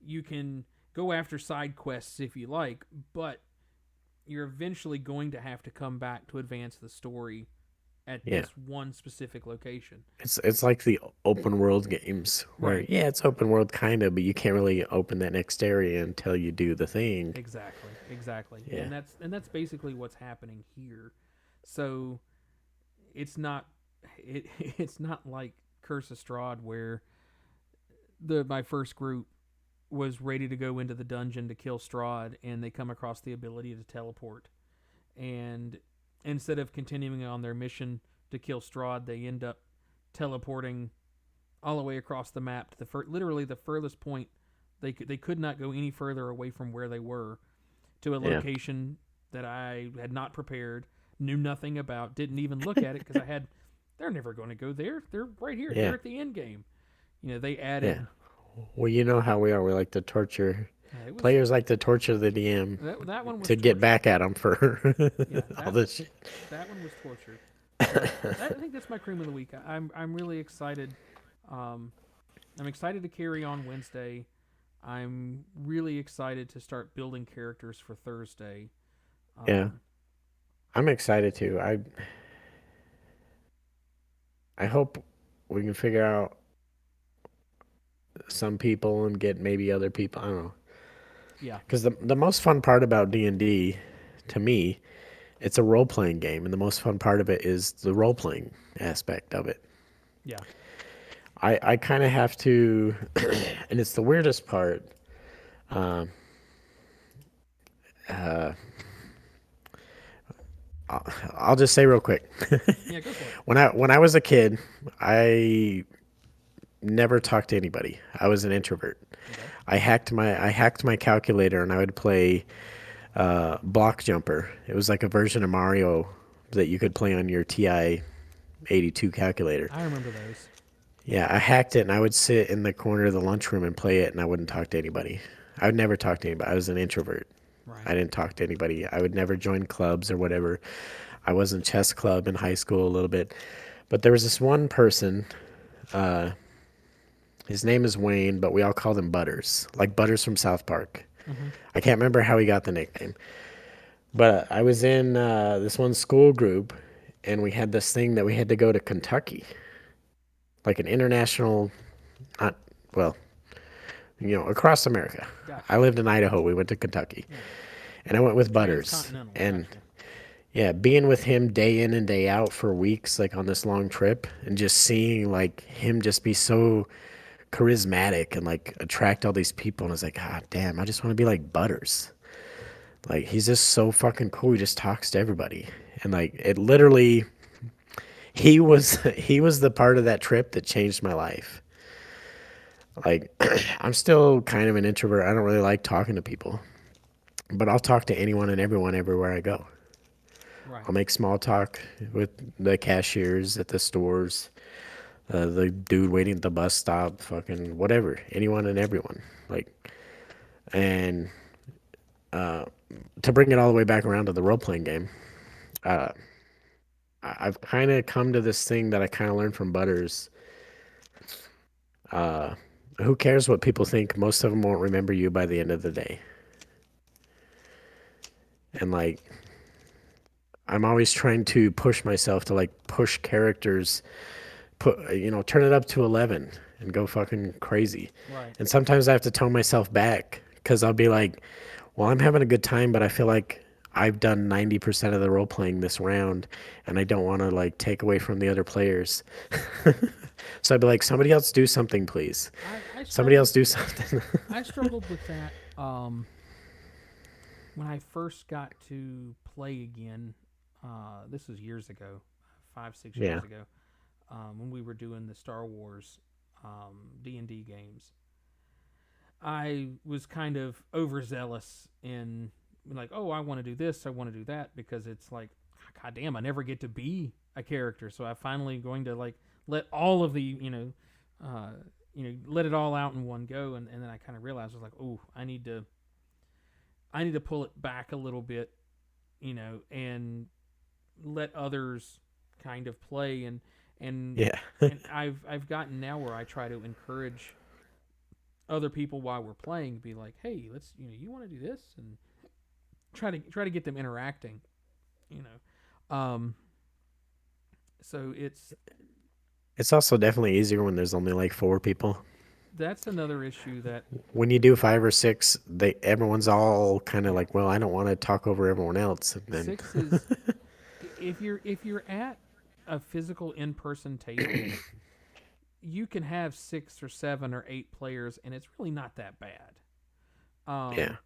you can go after side quests if you like, but you're eventually going to have to come back to advance the story at Yeah. this one specific location. It's like the open world games where, Right. yeah, it's open world kind of, but you can't really open that next area until you do the thing. Exactly. Exactly. Yeah. And that's basically what's happening here. So it's not it's not like Curse of Strahd where the my first group was ready to go into the dungeon to kill Strahd and they come across the ability to teleport. And instead of continuing on their mission to kill Strahd, they end up teleporting all the way across the map to literally the furthest point they could not go any further away from where they were to a Yeah. location that I had not prepared, knew nothing about, didn't even look at it because they're never going to go there. They're right here. They're Yeah. at the end game. They Yeah. added. Well, you know how we are. We like to torture. It was Players like to torture the DM that one was to get torture. back at them for Yeah, all this shit. that one was torture. But I think that's my cream of the week. I'm really excited. Um, I'm excited to carry on Wednesday. I'm really excited to start building characters for Thursday. Yeah. Um, I'm excited too. I hope we can figure out some people and get maybe other people. I don't know. yeah, Because the most fun part about D&D, to me, it's a role playing game, and the most fun part of it is the role playing aspect of it. yeah, I kind of have to, and it's the weirdest part. Um, uh, I'll just say real quick. yeah. Go for it. When I was a kid, I never talked to anybody. I was an introvert. Okay. I hacked my calculator, and I would play Block Jumper. It was like a version of Mario that you could play on your TI-82 calculator. I remember those. Yeah, I hacked it, and I would sit in the corner of the lunchroom and play it, and I wouldn't talk to anybody. I would never talk to anybody. I was an introvert. Right. I didn't talk to anybody. I would never join clubs or whatever. I was in chess club in high school a little bit, but there was this one person. Uh, his name is Wayne, but we all called him Butters, like Butters from South Park. Mm-hmm. I can't remember how he got the nickname, but I was in this one school group, and we had this thing that we had to go to Kentucky, like an international, not well, across America. I Gotcha. lived in Idaho. We went to Kentucky, Yeah. and I went with Butters. Transcontinental. And Gotcha. yeah, being with him day in and day out for weeks, like on this long trip, and just seeing like him just be so charismatic and like attract all these people, and I was like, God damn, I just want to be like Butters. Like he's just so fucking cool. He just talks to everybody, and like it literally, he was the part of that trip that changed my life. Like I'm still kind of an introvert. I don't really like talking to people, but I'll talk to anyone and everyone everywhere I go. Right. I'll make small talk with the cashiers at the stores, the dude waiting at the bus stop, fucking whatever, anyone and everyone. Like, and to bring it all the way back around to the role playing game, I've kind of come to this thing that I kind of learned from Butters. Who cares what people think? Most of them won't remember you by the end of the day. And like, I'm always trying to push myself to like push characters, turn it up to 11 and go fucking crazy. Right. And sometimes I have to tone myself back because I'll be like, well, I'm having a good time, but I feel like I've done 90% of the role playing this round and I don't want to like take away from the other players. So I'd be like, somebody else do something, please. I Somebody struggled. else do something. I struggled with that. When I first got to play again, this was years ago, 5 6 years Yeah. ago, when we were doing the Star Wars D&D games. I was kind of overzealous in like, oh, I want to do this, I want to do that, because it's like, god damn, I never get to be a character. So I finally going to like let all of the uh, let it all out in one go, and then I kind of realized I was like, oh, I need to pull it back a little bit, and let others kind of play, and Yeah. and I've gotten now where I try to encourage other people while we're playing, be like, hey, let's, you want to do this, and try to get them interacting, you know. So It's also definitely easier when there's only like four people. that's another issue that, When you do five or six, everyone's all kind of yeah, like, well, I don't want to talk over everyone else. And then, six is, if you're at a physical in-person table, you can have 6 or 7 or 8 players, and it's really not that bad. yeah, Um,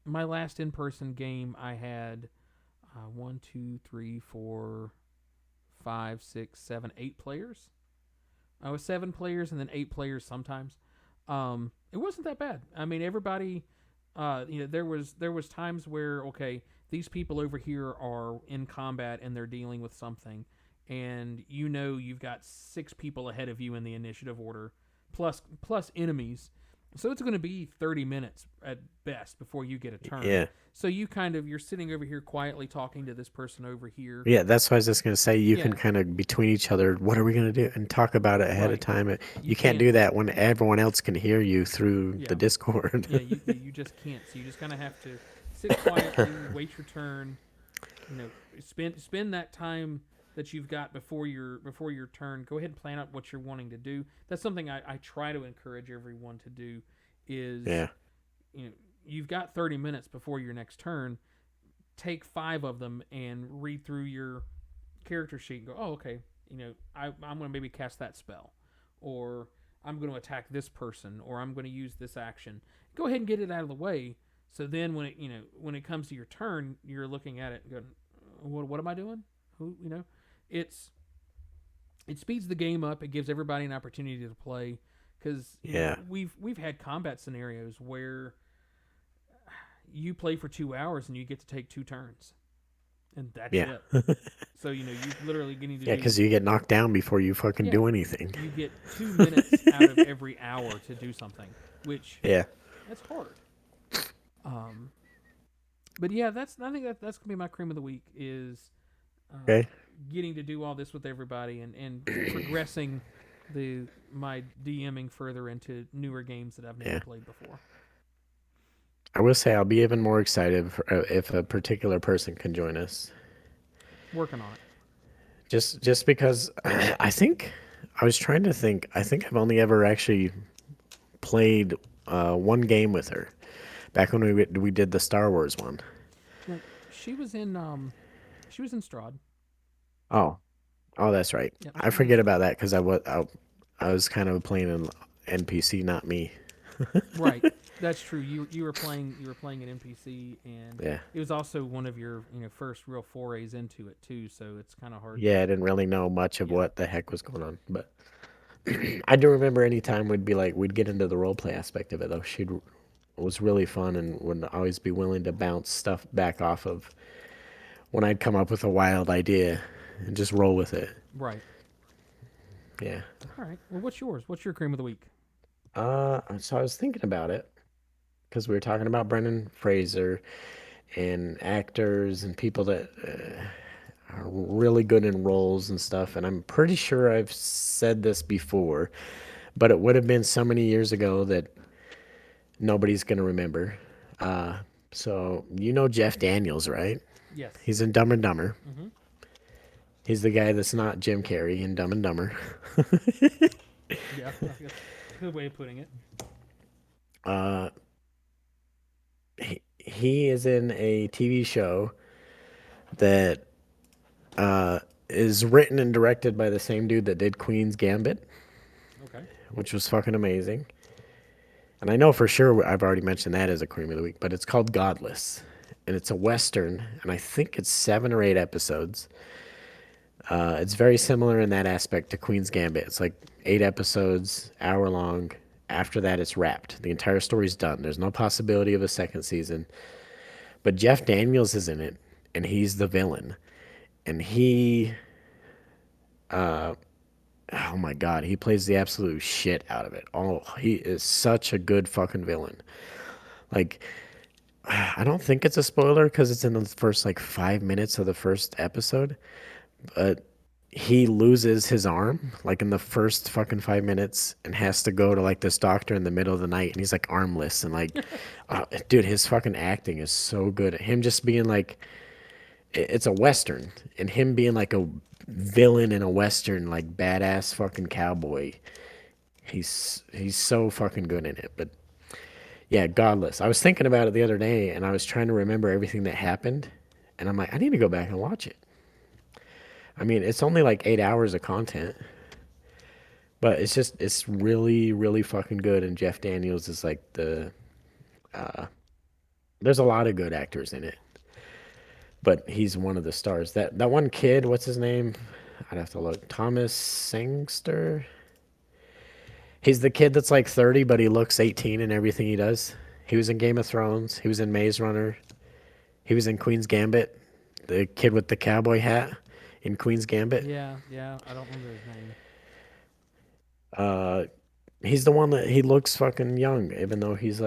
my last in-person game, I had one, two, three, four, 5 6 7 8 players. I was 7 players and then 8 players sometimes. It wasn't that bad. I mean, everybody, there was times where, okay, these people over here are in combat and they're dealing with something, and you've got 6 people ahead of you in the initiative order, plus enemies. So it's going to be 30 minutes at best before you get a turn. yeah, So you're sitting over here quietly talking to this person over here. yeah. That's what I was just gonna say. You can Yeah, kind of between each other, what are we gonna do, and talk about it ahead of right. time. You You can't can't. do that when everyone else can hear you through the Yeah, Discord. yeah. You just can't. So you just kind of have to sit quietly, wait your turn. You know, spend that time that you've got before your turn. Go ahead and plan out what you're wanting to do. That's something I try to encourage everyone to do. Is Yeah, you know you've got 30 minutes before your next turn. Take 5 of them and read through your character sheet and go, oh, okay, I'm going to maybe cast that spell, or I'm going to attack this person, or I'm going to use this action. Go ahead and get it out of the way. So then when it comes to your turn, you're looking at it and going, what am I doing? It's it speeds the game up. It gives everybody an opportunity to play, because yeah, we've had combat scenarios where you play for 2 hours and you get to take 2 turns, and that's yeah, it. So you literally need to yeah. do, Because you get knocked down before you fucking yeah, do anything. you get 2 minutes out of every hour to do something, which Yeah. that's hard. Um, but yeah, I think that's gonna be my cream of the week, is uh, Okay. getting to do all this with everybody, and progressing my DMing further into newer games that I've never Yeah. played before. I will say I'll be even more excited if a particular person can join us. Working on it. Just because I think I was trying to think. I think I've only ever actually played one game with her back when we did the Star Wars one. No, she was in Strahd. Oh, oh, that's right. Yep, I she was in forget Strahd. about that because I was kind of playing an NPC, not me. Right. That's true. You were playing an NPC, and Yeah, it was also one of your first real forays into it too. So it's kind of hard yeah. to. I didn't really know much of Yeah. what the heck was going on, but I do remember any time we'd get into the role play aspect of it though. She was really fun and would always be willing to bounce stuff back off of when I'd come up with a wild idea and just roll with it. Right. Yeah. All right. Well, what's yours? What's your cream of the week? So I was thinking about it because we were talking about Brendan Fraser and actors and people that are really good in roles and stuff. And I'm pretty sure I've said this before, but it would have been so many years ago that nobody's gonna remember. Uh, so you know Jeff Daniels, right? Yes. He's in Dumb and Dumber. Mm-hmm. He's the guy that's not Jim Carrey in Dumb and Dumber. Yeah. I think that's a good way of putting it. Uh, he is in a TV show that uh, is written and directed by the same dude that did Queen's Gambit, Okay. which was fucking amazing. And I know for sure I've already mentioned that as a cream of the week, but it's called Godless. And it's a Western, and I think it's 7 or 8 episodes. It's very similar in that aspect to Queen's Gambit. It's like 8 episodes, hour long. After that, it's wrapped. The entire story's done. There's no possibility of a second season. But Jeff Daniels is in it, and he's the villain. And oh my God, he plays the absolute shit out of it. Oh, he is such a good fucking villain. Like, I don't think it's a spoiler because it's in the first like 5 minutes of the first episode, but he loses his arm like in the first fucking 5 minutes and has to go to like this doctor in the middle of the night and he's like armless and like, dude, his fucking acting is so good. Him just being like, it's a western and him being like a villain in a western, like badass fucking cowboy. He's so fucking good in it. But yeah, Godless. I was thinking about it the other day and I was trying to remember everything that happened and I'm like, I need to go back and watch it. I mean, it's only like 8 hours of content, but it's really really fucking good. And Jeff Daniels is like there's a lot of good actors in it, but he's one of the stars. That one kid, what's his name? I'd have to look. Thomas Sangster. He's the kid that's like 30, but he looks 18 in everything he does. He was in Game of Thrones. He was in Maze Runner. He was in Queen's Gambit. The kid with the cowboy hat in Queen's Gambit. Yeah. Yeah. I don't remember his name. Uh, he's the one that he looks fucking young, even though he's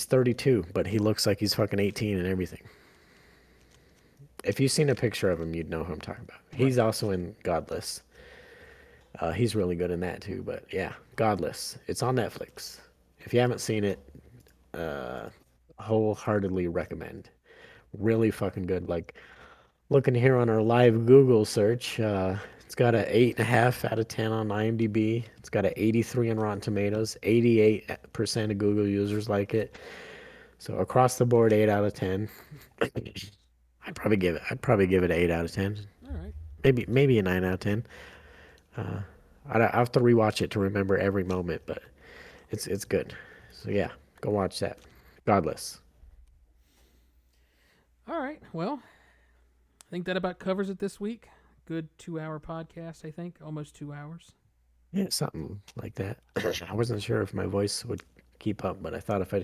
32, but he looks like he's fucking 18 and everything. If you've seen a picture of him, you'd know who I'm talking about. He's Right. also in Godless. He's really good in that too. But yeah, Godless. It's on Netflix. If you haven't seen it, wholeheartedly recommend. Really fucking good. Like looking here on our live Google search, it's got a 8.5 out of 10 on IMDb. It's got a 83 on Rotten Tomatoes. 88% of Google users like it. So across the board, 8 out of 10. I'd probably give it 8 out of 10. All right. Maybe a 9 out of 10. I have to rewatch it to remember every moment, but it's good. So yeah, go watch that. Godless. All right. Well, I think that about covers it this week. Good 2 hour podcast, I think. Almost 2 hours. Yeah, something like that. I wasn't sure if my voice would keep up, but I thought if I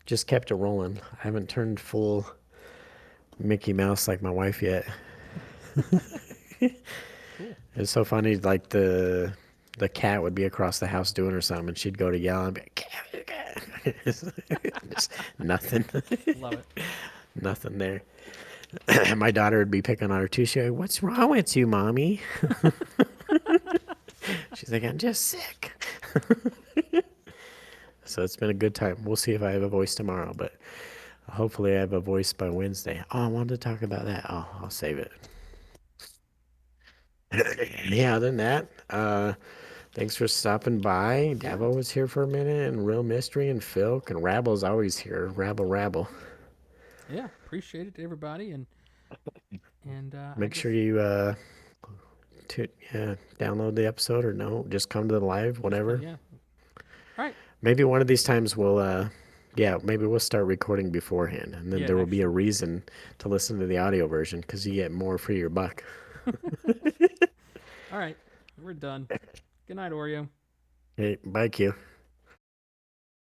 just kept it rolling, I haven't turned full Mickey Mouse like my wife yet. Cool. It's so funny, like the cat would be across the house doing or something, and she'd go to yell and be like, cat, cat. Just nothing, Love it. nothing there. My daughter would be picking on her too. She'd be like, what's wrong with you, mommy? She's like, I'm just sick. So it's been a good time. We'll see if I have a voice tomorrow, but hopefully I have a voice by Wednesday. Oh, I wanted to talk about that. Oh, I'll save it. Yeah, other than that, Thanks for stopping by. Yeah. Davo was here for a minute, and Real Mystery, and Phil, and Rabble's always here. Rabble. Yeah. Appreciate it to everybody, and I Make guess sure you download the episode, or no, just come to the live, just whatever. yeah. All right. Maybe one of these times we'll maybe we'll start recording beforehand, and then Yeah. there will be a Actually. reason to listen to the audio version because you get more for your buck. All right. We're done. Good night, Oreo. Hey, bye, Q.